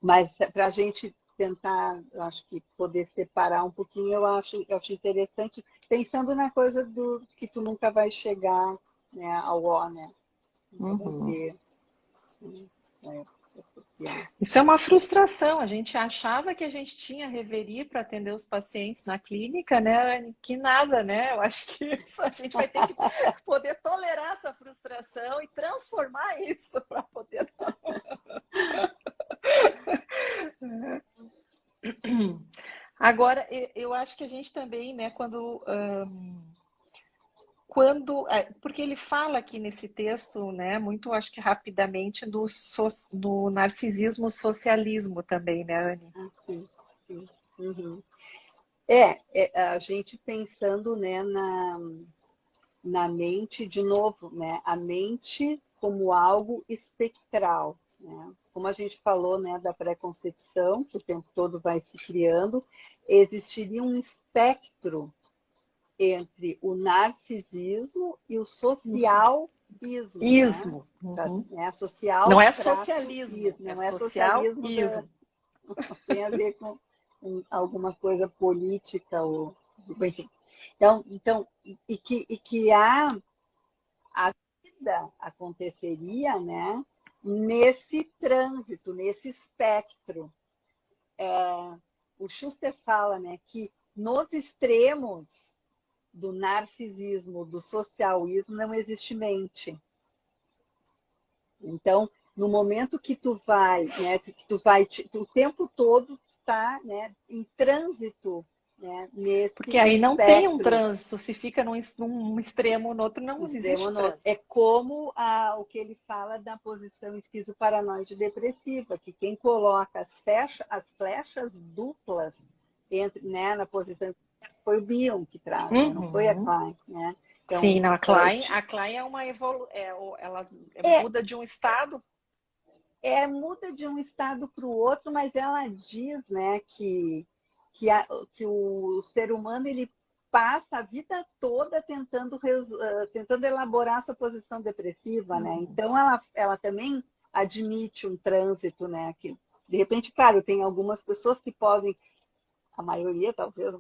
Mas para a gente tentar, eu acho que poder separar um pouquinho, eu acho interessante, pensando na coisa do que tu nunca vai chegar, né, ao ó, né? Nunca vai Uhum. ter. Né? Isso é uma frustração. A gente achava que a gente tinha reverie para atender os pacientes na clínica, né? Que nada, né? Eu acho que a gente vai ter que poder tolerar essa frustração e transformar isso para poder. Agora, eu acho que a gente também, né, porque ele fala aqui nesse texto, né, muito, acho que rapidamente, do narcisismo socialismo também, né, Anne? Sim, sim. Uhum. A gente pensando, né, na mente, de novo, né, a mente como algo espectral. Né? Como a gente falou, né, da pré-concepção, que o tempo todo vai se criando, existiria um espectro entre o narcisismo e o socialismo, né? Ismo. Uhum. Não Social é traço socialismo, ismo, é não é socialismo social-ismo. tem a ver com alguma coisa política ou enfim. Então e que a vida aconteceria, né? Nesse trânsito, nesse espectro. O Schuster fala, né, que nos extremos do narcisismo, do socialismo, não existe mente. Então, no momento que tu vai, né, o tempo todo tá, né, em trânsito, né, nesse Porque aí não tem um espectro trânsito, se fica num extremo, no outro não extremo. existe trânsito. É como o que ele fala da posição esquizoparanoide depressiva, que quem coloca as flechas duplas entre, né, na posição foi o Bion que traz, né, não foi a Uhum. Klein, né? Então, Sim, não, a Klein é uma ela é, muda de um estado. muda de um estado para o outro, mas ela diz, né, que o ser humano ele passa a vida toda tentando elaborar sua posição depressiva, né? Uhum. Então ela também admite um trânsito, né? Que de repente, claro, tem algumas pessoas que podem, a maioria talvez,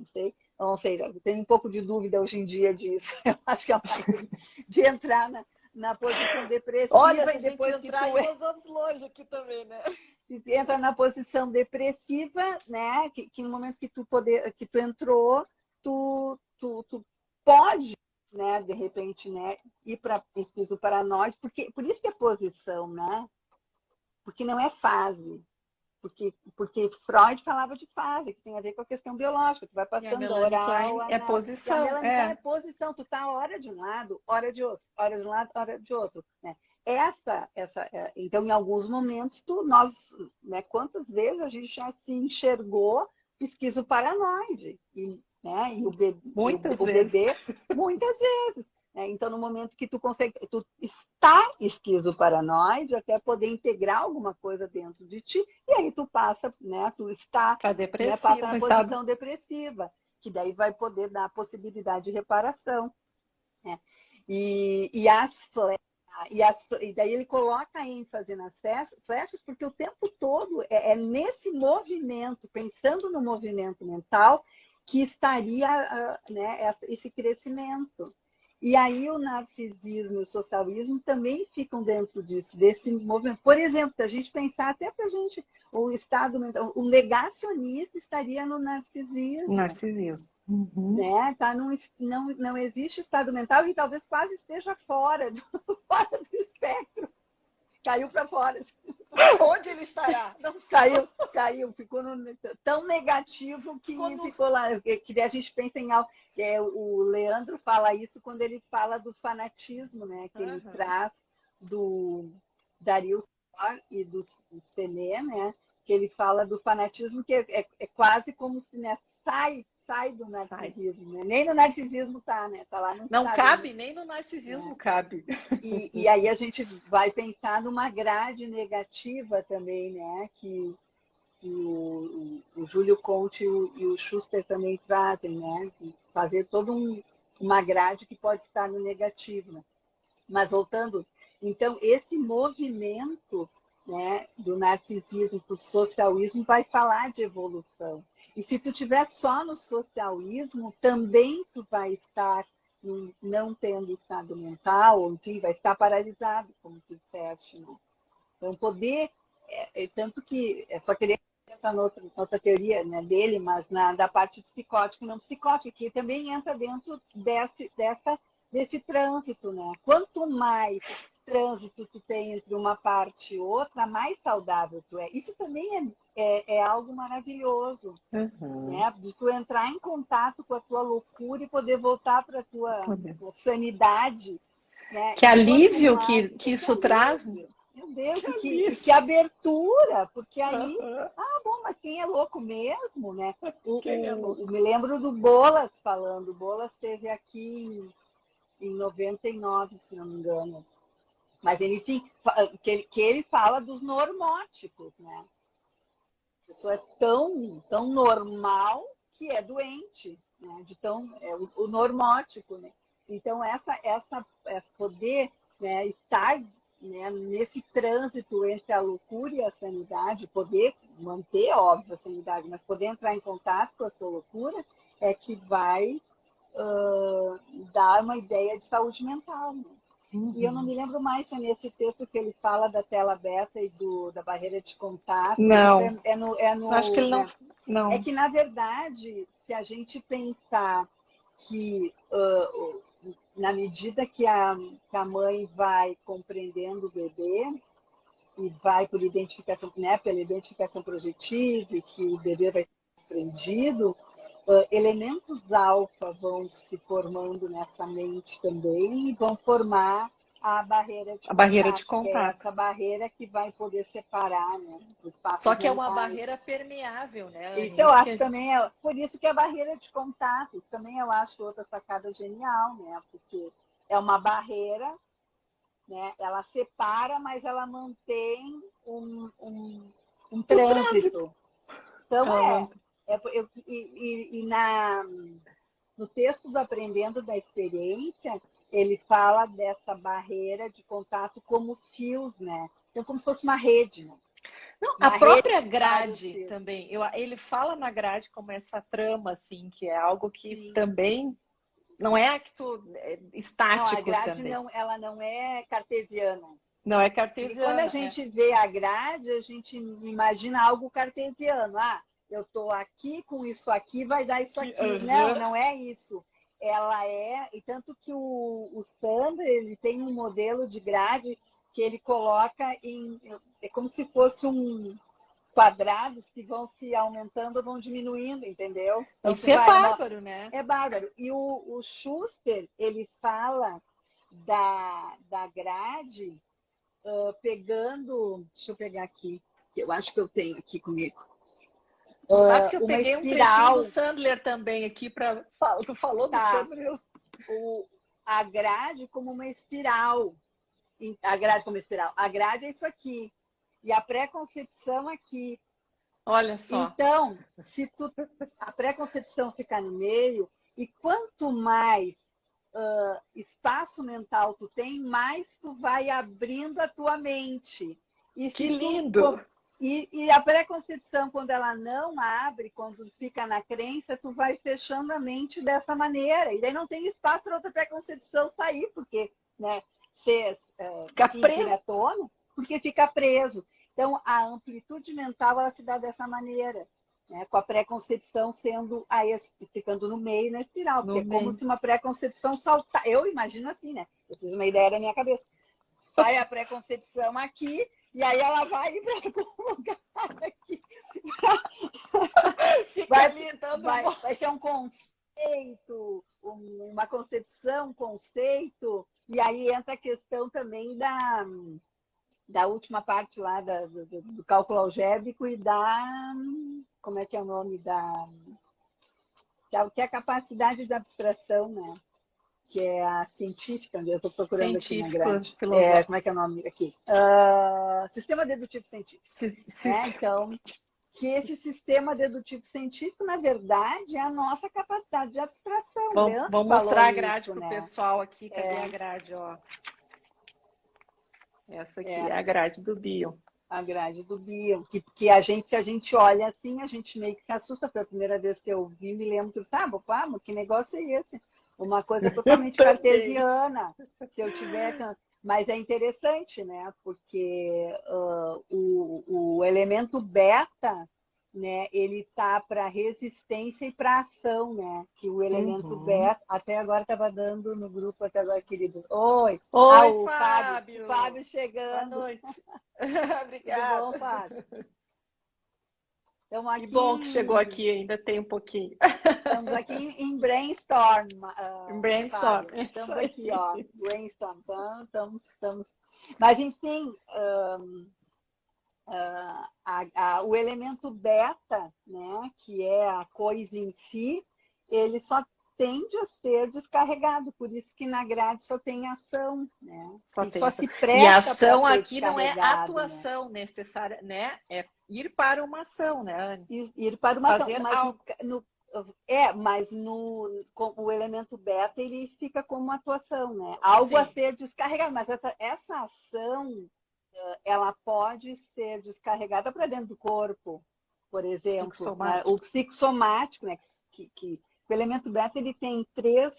não sei, eu tenho um pouco de dúvida hoje em dia disso. Eu acho que a maioria de entrar na posição Olha, depressiva se e a gente depois que entrar tu aí, nós vamos longe aqui também, né? entra na posição depressiva, né? Que no momento que tu entrou, tu pode, né? De repente, né? Ir para esquizo paranoide, porque por isso que é posição, né? Porque não é fase. Porque Freud falava de fase, que tem a ver com a questão biológica. Tu vai E a passando Melanie oral, Klein é anal. E a posição, Melanie Klein é posição. Tu tá hora de um lado, hora de outro. Hora de um lado, hora de outro. Né? Então, em alguns momentos, né, quantas vezes a gente já se enxergou esquizoparanoide? Né, muitas o vezes. bebê, muitas vezes. Né? Então, no momento que tu está esquizoparanoide, até poder integrar alguma coisa dentro de ti, e aí tu passa, né, tu está, Para né, passa depressivo, na um estado. posição depressiva, que daí vai poder dar a possibilidade de reparação. Né? E as E daí ele coloca a ênfase nas flechas, porque o tempo todo é nesse movimento, pensando no movimento mental, que estaria né, esse crescimento. E aí o narcisismo e o socialismo também ficam dentro disso, desse movimento. Por exemplo, se a gente pensar até para a gente, o estado mental, o negacionista estaria no narcisismo. Narcisismo. Uhum. Né? Tá não existe estado mental e talvez quase esteja fora do, fora do espectro. Caiu para fora. Onde ele estará? Não sei. Caiu, ficou tão negativo que ficou lá. Que a gente pensa em algo. O Leandro fala isso quando ele fala do fanatismo, né? Que ele traz do Darius e do Sené, né? Que ele fala do fanatismo, que é quase como se né, sai do narcisismo, né? Nem no narcisismo tá, né? Tá lá no Não estado, cabe, nem no narcisismo cabe. E aí a gente vai pensar numa grade negativa também, né? Que o Júlio Conte e o Schuster também trazem, né? Fazer toda uma grade que pode estar no negativo. Né? Mas voltando, então, esse movimento né, do narcisismo para o socialismo vai falar de evolução. E se tu estiver só no socialismo, também tu vai estar não tendo estado mental, ou enfim, vai estar paralisado, como tu disseste. Né? Então, poder, tanto que, só queria entrar noutra teoria né, dele, mas da parte psicótica e não psicótica, que também entra dentro desse trânsito. Né? Quanto mais trânsito tu tem entre uma parte e outra, mais saudável tu é. Isso também é algo maravilhoso. Né? De tu entrar em contato com a tua loucura e poder voltar para a tua sanidade. Né? Que alívio que isso traz. Meu Deus, que abertura, porque aí, bom, mas quem é louco mesmo, né? Me lembro do Bolas falando, o Bolas esteve aqui em 99, se não me engano. Mas, enfim, que ele fala dos normóticos, né? A pessoa é tão normal que é doente, né? O normótico, né? Então, essa poder né, estar né, nesse trânsito entre a loucura e a sanidade, poder manter, óbvio, a sanidade, mas poder entrar em contato com a sua loucura, é que vai dar uma ideia de saúde mental. Né? E eu não me lembro mais se é nesse texto que ele fala da tela aberta e da barreira de contato. Não. Isso acho que ele não, né? não. É que, na verdade, se a gente pensar que na medida que a mãe vai compreendendo o bebê e vai por identificação, né, pela identificação projetiva e que o bebê vai ser compreendido, elementos alfa vão se formando nessa mente também e vão formar a barreira de contato, que é essa barreira que vai poder separar né, os espaços Só que é mentais. uma barreira permeável, né, Anny? Isso eu acho também, por isso que é a barreira de contato, isso também eu acho outra sacada genial, né? Porque é uma barreira, né? Ela separa, mas ela mantém um trânsito. Então no texto do Aprendendo da Experiência, ele fala dessa barreira de contato como fios, né? Então, como se fosse uma rede, né? Não, a própria grade também. Ele fala na grade como essa trama, assim, que é algo que Sim. também não é estático. Não, a grade também. Ela não é cartesiana. Não é cartesiana. E quando a gente vê a grade, a gente imagina algo cartesiano. Eu estou aqui com isso aqui, vai dar isso aqui. Não é isso. Ela e tanto que o Sandro, ele tem um modelo de grade que ele coloca é como se fosse quadrados que vão se aumentando ou vão diminuindo, entendeu? Então, isso é bárbaro, né? É bárbaro. E o Schuster, ele fala da grade pegando... Deixa eu pegar aqui, que eu acho que eu tenho aqui comigo. Tu sabe que eu peguei um trechinho do Sandler também aqui para... Tu falou do Sandler? A grade como uma espiral. A grade como espiral. A grade é isso aqui. E a pré-concepção aqui. Olha só. Então, se a pré-concepção ficar no meio, e quanto mais espaço mental tu tem, mais tu vai abrindo a tua mente. E Que se lindo! e a pré-concepção, quando ela não abre, quando fica na crença, tu vai fechando a mente dessa maneira. E daí não tem espaço para outra pré-concepção sair, porque, né, Fica enfim, vir preso. à tona, porque fica preso. Então, a amplitude mental, ela se dá dessa maneira, né, com a pré-concepção sendo ficando no meio, na espiral, No porque é como meio. se uma pré-concepção saltar. Eu imagino assim, né? Eu fiz uma ideia da minha cabeça. Sai a pré-concepção aqui, e aí ela vai para algum lugar aqui. Fica ali dando Vai ter um conceito, uma concepção, um conceito, e aí entra a questão também da última parte lá do cálculo algébrico e como é que é o nome que é a capacidade de abstração, né? Que é a científica, eu estou procurando aqui na científico, grade. filosófico. Como é que é o nome aqui? Sistema dedutivo científico. Então, que esse sistema dedutivo científico, na verdade, é a nossa capacidade de abstração. O Leandro Vamos falou mostrar a grade isso, para o né? pessoal aqui. Cadê a grade? Ó. Essa aqui é É a grade do Bion. a grade do Bion, que a gente, se a gente olha assim, a gente meio que se assusta. Foi a primeira vez que eu vi, me lembro que eu disse, que negócio é esse? Uma coisa totalmente cartesiana. Se eu tiver... Mas é interessante, né? Porque o elemento beta, né, ele está para resistência e para ação, né? Que o elemento beta, até agora estava dando no grupo, até agora, querido. Oi! Oi, O Fábio! O Fábio chegando. Boa noite. Tudo bom, Obrigada. Fábio? Estamos Que bom que chegou aqui, aqui, ainda tem um pouquinho. estamos aqui em brainstorm, Brainstorm, Fábio. isso Estamos aí. aqui, ó, brainstorm. Então, estamos. Mas, enfim, o elemento beta, né, que é a coisa em si, ele só tende a ser descarregado, por isso que na grade só tem ação, né? Só se E a presta para ação ser aqui não é descarregado, né? atuação necessária, né? É ir para uma ação, né, Anne? Ir para uma ação, Fazer mas algo. mas o elemento beta ele fica como uma atuação, né? Algo a Sim. ser descarregado, mas essa ação ela pode ser descarregada para dentro do corpo, por exemplo, né? O psicossomático, né? Que o elemento beta ele tem três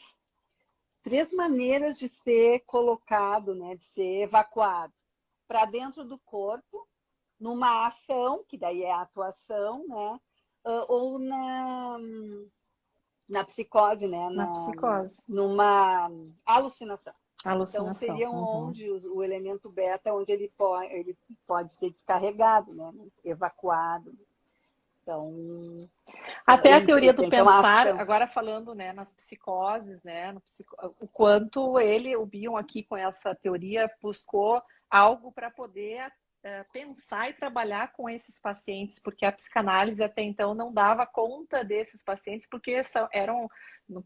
maneiras de ser colocado, né? De ser evacuado para dentro do corpo, numa ação, que daí é a atuação, né? Ou na psicose, né? Na psicose. Numa alucinação. Então, Alucinação. seriam onde o elemento beta, onde ele pode ser descarregado, né? Evacuado. Então, Até a teoria do então a pensar, ação. agora falando, né, nas psicoses, né, o quanto o Bion aqui com essa teoria buscou algo para poder pensar e trabalhar com esses pacientes, porque a psicanálise até então não dava conta desses pacientes, porque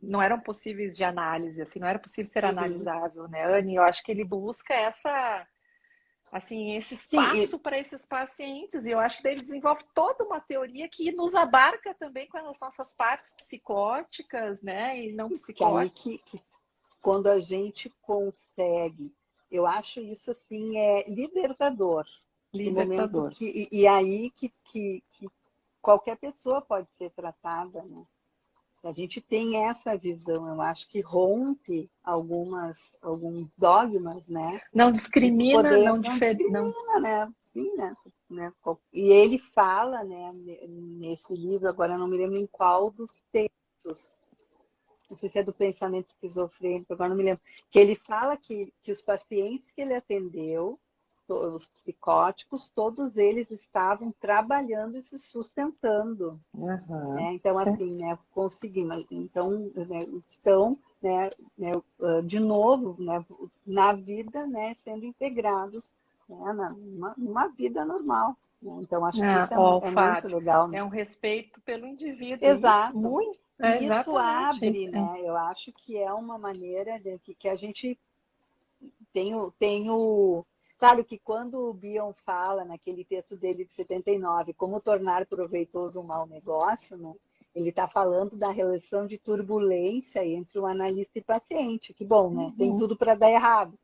não eram possíveis de análise, assim, não era possível ser analisável, né, Anne? Eu acho que ele busca esse espaço para esses pacientes, e eu acho que daí ele desenvolve toda uma teoria que nos abarca também com as nossas partes psicóticas, né, e não psicóticas. Que quando a gente consegue, eu acho isso assim libertador. No momento e aí que qualquer pessoa pode ser tratada, né? A gente tem essa visão, eu acho que rompe alguns dogmas, né? Não discrimina, Poder, não discrimina, né? Sim, né? E ele fala, né, nesse livro, agora eu não me lembro em qual dos textos, não sei se é do pensamento esquizofrênico, agora não me lembro, que ele fala que os pacientes que ele atendeu, os psicóticos, todos eles estavam trabalhando e se sustentando. Né? Então, assim, né, conseguindo. Então, né, estão, né, de novo, né, na vida, né, sendo integrados, né, numa vida normal. Né? Então, acho que isso é muito legal. Né? É um respeito pelo indivíduo. Exato. Isso, muito. E isso abre, isso, né? Eu acho que é uma maneira que a gente Claro que quando o Bion fala naquele texto dele de 79, como tornar proveitoso um mau negócio, né? ele está falando da relação de turbulência entre o analista e paciente. Que bom, né? Tem tudo para dar errado.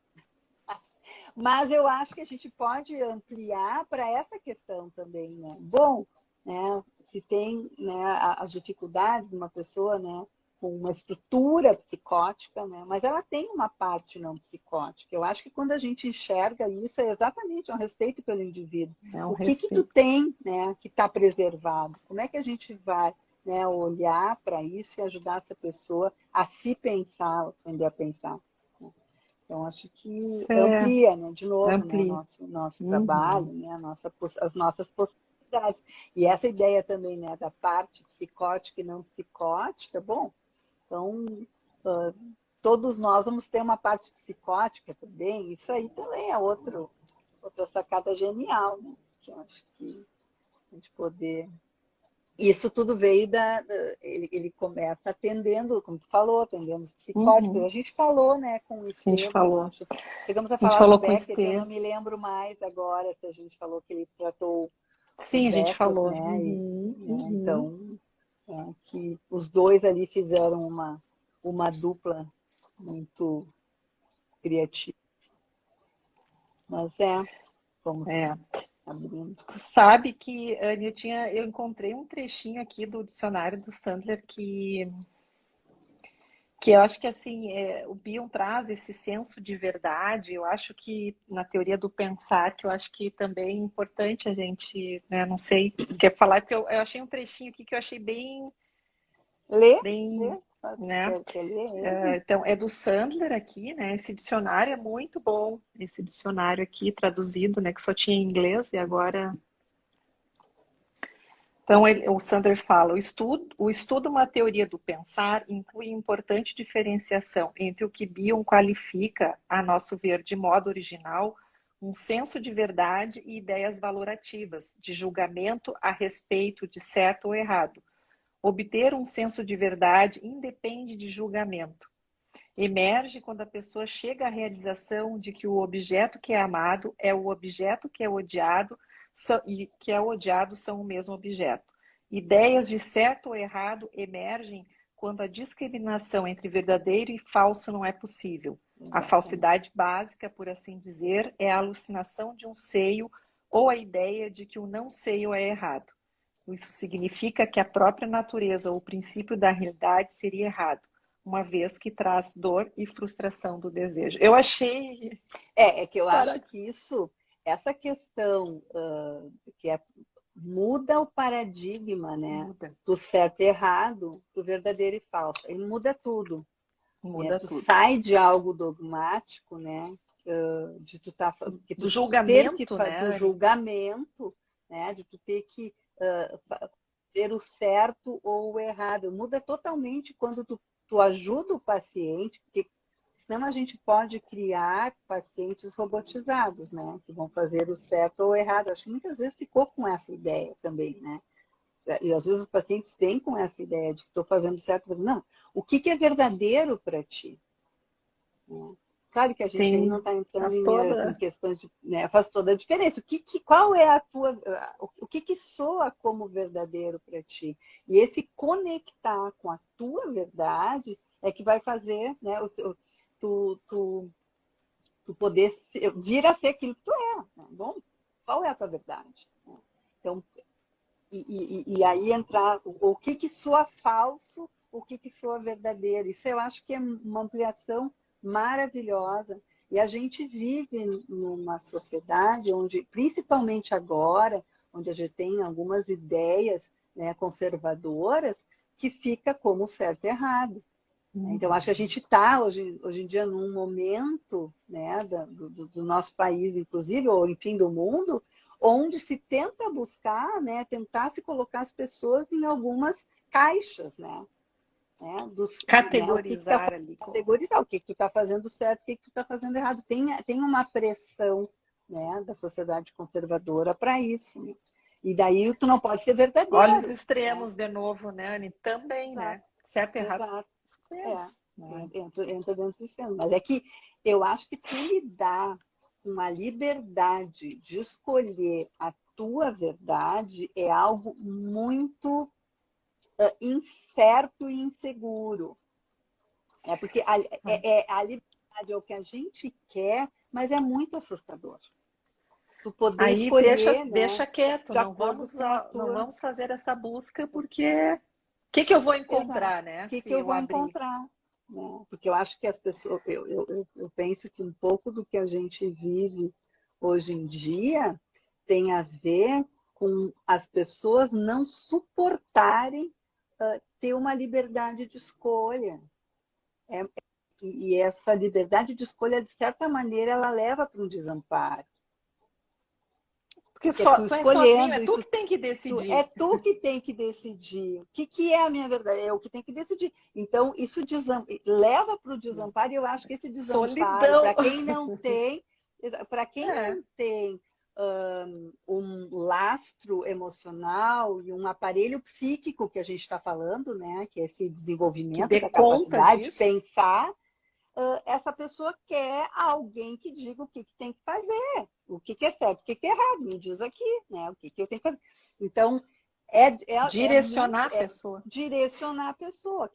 Mas eu acho que a gente pode ampliar para essa questão também, né? Bom, né, se tem, né, as dificuldades, uma pessoa, né, com uma estrutura psicótica, né, mas ela tem uma parte não psicótica. Eu acho que quando a gente enxerga isso, é exatamente um respeito pelo indivíduo. É um O que tu respeito. tem, né, que está preservado? Como é que a gente vai, né, olhar para isso e ajudar essa pessoa a se pensar, aprender a pensar? Então, acho que É, amplia, né, de novo, né, amplia. nosso Uhum. trabalho, né, as nossas possibilidades. E essa ideia também, né, da parte psicótica e não psicótica, bom, então, todos nós vamos ter uma parte psicótica também, isso aí também é outra sacada genial, né, que eu acho que a gente poder... Isso tudo veio ele começa atendendo, como tu falou, atendendo os psicóticos. Uhum. A gente falou, né, com o A gente Estevam, falou. acho. Chegamos a A gente falar do falou com o Beckett, eu não Estê. me lembro mais agora se a gente falou que ele tratou o Sim, a gente Beckett, falou. né? Uhum. Né, Uhum. então, que os dois ali fizeram uma dupla muito criativa. Mas vamos É. abrindo. Tu sabe que, Anne, eu encontrei um trechinho aqui do dicionário do Sandler que eu acho que assim, o Bion traz esse senso de verdade. Eu acho que na teoria do pensar, que eu acho que também é importante a gente, né, não sei, quer falar, porque eu achei um trechinho aqui que eu achei bem, Lê? bem, Lê? né? Quer ler ele? Então, é do Sandler aqui, né? Esse dicionário é muito bom, esse dicionário aqui traduzido, né, que só tinha em inglês e agora. Então, o Sandler fala: o estudo uma teoria do pensar inclui importante diferenciação entre o que Bion qualifica, a nosso ver, de modo original, um senso de verdade e ideias valorativas, de julgamento a respeito de certo ou errado. Obter um senso de verdade independe de julgamento. Emerge quando a pessoa chega à realização de que o objeto que é amado é o objeto que é odiado e que é odiado são o mesmo objeto. Ideias de certo ou errado emergem quando a discriminação entre verdadeiro e falso não é possível. A Exatamente. falsidade básica, por assim dizer, é a alucinação de um seio ou a ideia de que o não seio é errado. Isso significa que a própria natureza ou o princípio da realidade seria errado, uma vez que traz dor e frustração do desejo. Eu achei É que eu acho barato. que essa questão que muda o paradigma, né, Muda, do certo e errado, do verdadeiro e falso. Ele muda tudo, né? muda Tu tudo. sai de algo dogmático, né, de tu tá, que Do tu ter que julgamento, né, do Anne? julgamento, né, de tu ter que fazer o certo ou o errado. Muda totalmente quando tu ajuda o paciente, porque senão a gente pode criar pacientes robotizados, né? Que vão fazer o certo ou o errado. Acho que muitas vezes ficou com essa ideia também, né? E às vezes os pacientes vêm com essa ideia de que estou fazendo certo. Não, o que é verdadeiro para ti? Né? Claro que a gente aí não Sim, está entrando faz em toda. questões de, né, faz toda a diferença. Qual é a tua, o que soa como verdadeiro para ti? E esse conectar com a tua verdade é que vai fazer, né, tu, tu, tu poder vir a ser aquilo que tu é. Né? Bom, qual é a tua verdade? Então, e aí entrar o que soa falso, o que soa verdadeiro. Isso eu acho que é uma ampliação maravilhosa. E a gente vive numa sociedade onde, principalmente agora, onde a gente tem algumas ideias, né, conservadoras, que fica como certo e errado. Então, acho que a gente está, hoje em dia, num momento, né, do nosso país, inclusive, ou enfim, do mundo, onde se tenta buscar, né, tentar se colocar as pessoas em algumas caixas, né, o que está Categorizar fazendo, ali como. categorizar o que tu está fazendo certo, o que tu está fazendo errado. Tem uma pressão, né, da sociedade conservadora para isso. Né? E daí tu não pode ser Olha os verdadeiro. Né? extremos de novo, né, Anne? Também, Exato, né? Certo e errado. exato. É, Extremos, né? entra dentro do sistema. Mas é que eu acho que tu lidar com a liberdade de escolher a tua verdade é algo muito incerto e inseguro. Porque a liberdade é o que a gente quer, mas é muito assustador. Tu poder Aí escolher, né, deixa quieto, de acordo com a não tua... vamos fazer essa busca, porque o que que eu vou Exato. encontrar, né, O que se que eu eu vou abrir? encontrar? Né? Porque eu acho que as pessoas... Eu penso que um pouco do que a gente vive hoje em dia tem a ver com as pessoas não suportarem ter uma liberdade de escolha. É, e essa liberdade de escolha, de certa maneira, ela leva para um desamparo. Porque Que é tu tu é sozinho, é escolhendo, tu que tem que é decidir. tu que tem que decidir. O que é a minha verdade? É o que tem que decidir. Então, isso leva para o desamparo, e eu acho que esse desamparo, Solidão. para quem É, não tem um lastro emocional e um aparelho psíquico que a gente está falando, né? Que é esse que desenvolvimento dê da conta capacidade de disso. pensar, essa pessoa quer alguém que diga o que tem que fazer, o que é certo, o que é errado, me diz aqui, né? O que eu tenho que fazer. Então, é Direcionar muito a pessoa. direcionar a pessoa,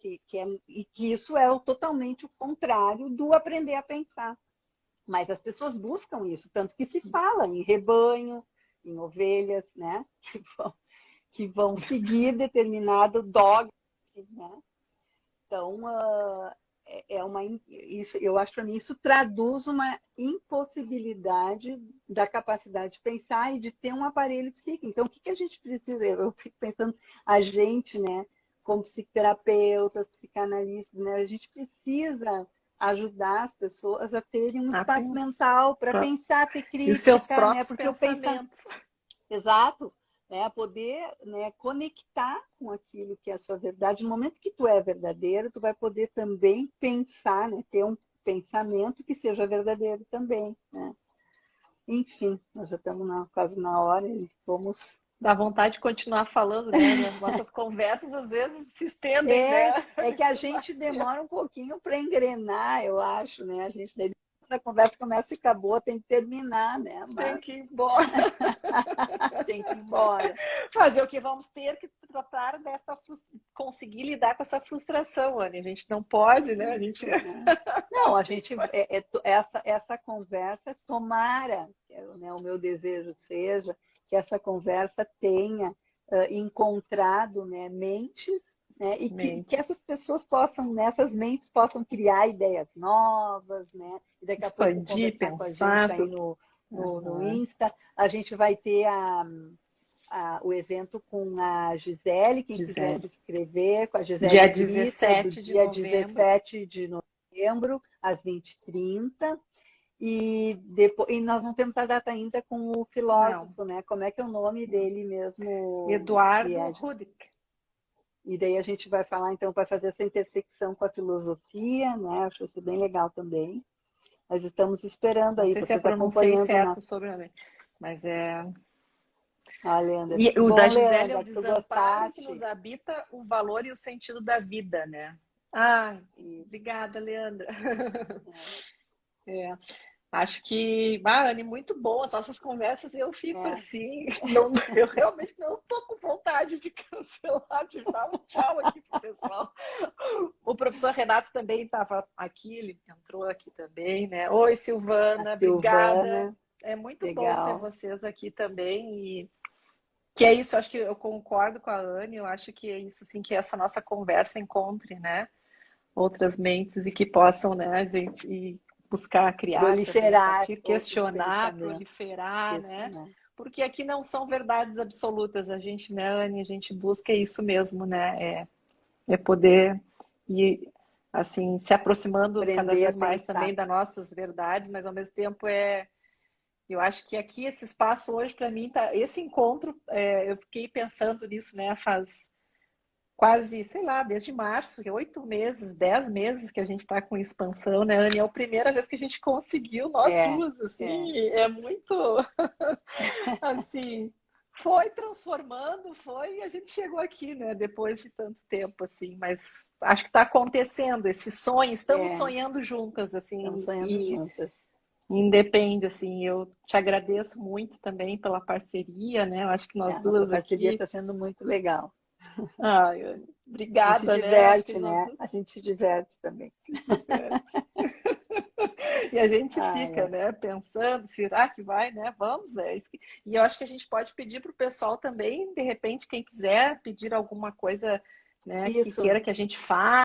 e que isso é totalmente o contrário do aprender a pensar. Mas as pessoas buscam isso, tanto que se fala em rebanho, em ovelhas, né? Que vão seguir determinado dogma, né? Então, isso, eu acho, para mim, isso traduz uma impossibilidade da capacidade de pensar e de ter um aparelho psíquico. Então, o que a gente precisa? Eu fico pensando, a gente, né, como psicoterapeutas, psicanalistas, né, a gente precisa ajudar as pessoas a terem um A espaço pensar. mental para pensar, ter E os seus crítica, né? próprios Porque o pensamento... pensamentos. Exato, né? Poder, né, conectar com aquilo que é a sua verdade. No momento que tu é verdadeiro, tu vai poder também pensar, né? Ter um pensamento que seja verdadeiro também, né? Enfim, nós já estamos quase na hora e vamos... Dá vontade de continuar falando, né? As nossas conversas às vezes se estendem, né? É que a gente demora um pouquinho para engrenar, eu acho, né? A gente, daí, a conversa começa e acabou, tem que terminar, né? Tem Mas que ir embora. tem que ir embora. Fazer o que vamos ter que tratar conseguir lidar com essa frustração, Anne. A gente não pode, né? A gente Isso, né? Não, a tem que gente, essa conversa, tomara, né, o meu desejo seja que essa conversa tenha encontrado, né, mentes, né, e que mentes, essas pessoas possam, nessas mentes, possam criar ideias novas, né, e daqui a pouco expandir, conversar com a gente pensar. aí no Uhum. Insta. A gente vai ter o evento com a Gisele, quem quiser se Gisele. inscrever, com a Dia Gisele Grita, do 17 de dia novembro. 17 de novembro, às 20h30. E nós não temos a data ainda com o Não. filósofo, né? Como é que é o nome dele mesmo, Eduardo Lied? Rudik. E daí a gente vai falar, então, vai fazer essa intersecção com a filosofia, né? Acho isso bem legal também. Nós estamos esperando Não aí, sei se eu vocês pronunciei acompanhando o certo nosso... sobre a mas é. Ah, Leandra, E que o da bom, Gisele é o Leandra, que tu desamparo que nos gostaste. habita o valor e o sentido da vida, né? Ah, Isso. obrigada, Leandra. É. É, acho que, Anne, muito bom as nossas conversas. Eu fico É. assim, não, eu realmente não estou com vontade de cancelar, de dar um tchau aqui pro pessoal. O professor Renato também estava aqui, ele entrou aqui também, né? Oi, A Silvana, obrigada. Silvana, É muito bom ter legal. vocês aqui também e que é isso, acho que eu concordo com a Anne, eu acho que é isso, sim, que essa nossa conversa encontre, né, outras mentes e que possam, né, a gente buscar criar também a Proliferar partir, outros questionar, pensamentos. proliferar, Isso, né, né? porque aqui não são verdades absolutas, a gente, né, Anne, a gente busca isso mesmo, né, é poder ir, assim, se aproximando cada Aprender a vez mais pensar. também das nossas verdades, mas ao mesmo tempo eu acho que aqui esse espaço hoje para mim tá esse encontro eu fiquei pensando nisso, né? Faz quase, sei lá, desde março, que é 8 meses, 10 meses que a gente está com expansão, né, Anne? É a primeira vez que a gente conseguiu, nós É, duas, é, assim, é muito, assim, foi transformando, foi, e a gente chegou aqui, né, depois de tanto tempo, assim, mas acho que está acontecendo esse sonho, estamos é. sonhando juntas, Estamos assim, sonhando e juntas. independe, assim, eu te agradeço muito também pela parceria, né? Eu acho que É, nós a nossa duas parceria aqui está sendo muito legal. Ai, A gente se obrigada, né? Acho que diverte, nós né? A gente se diverte também. se diverte. E a gente Ai, fica, ai. né, pensando, será que vai, né? Vamos, é isso que... E eu acho que a gente pode pedir para o pessoal também, de repente, quem quiser pedir alguma coisa, né, que Isso. queira que a gente faça.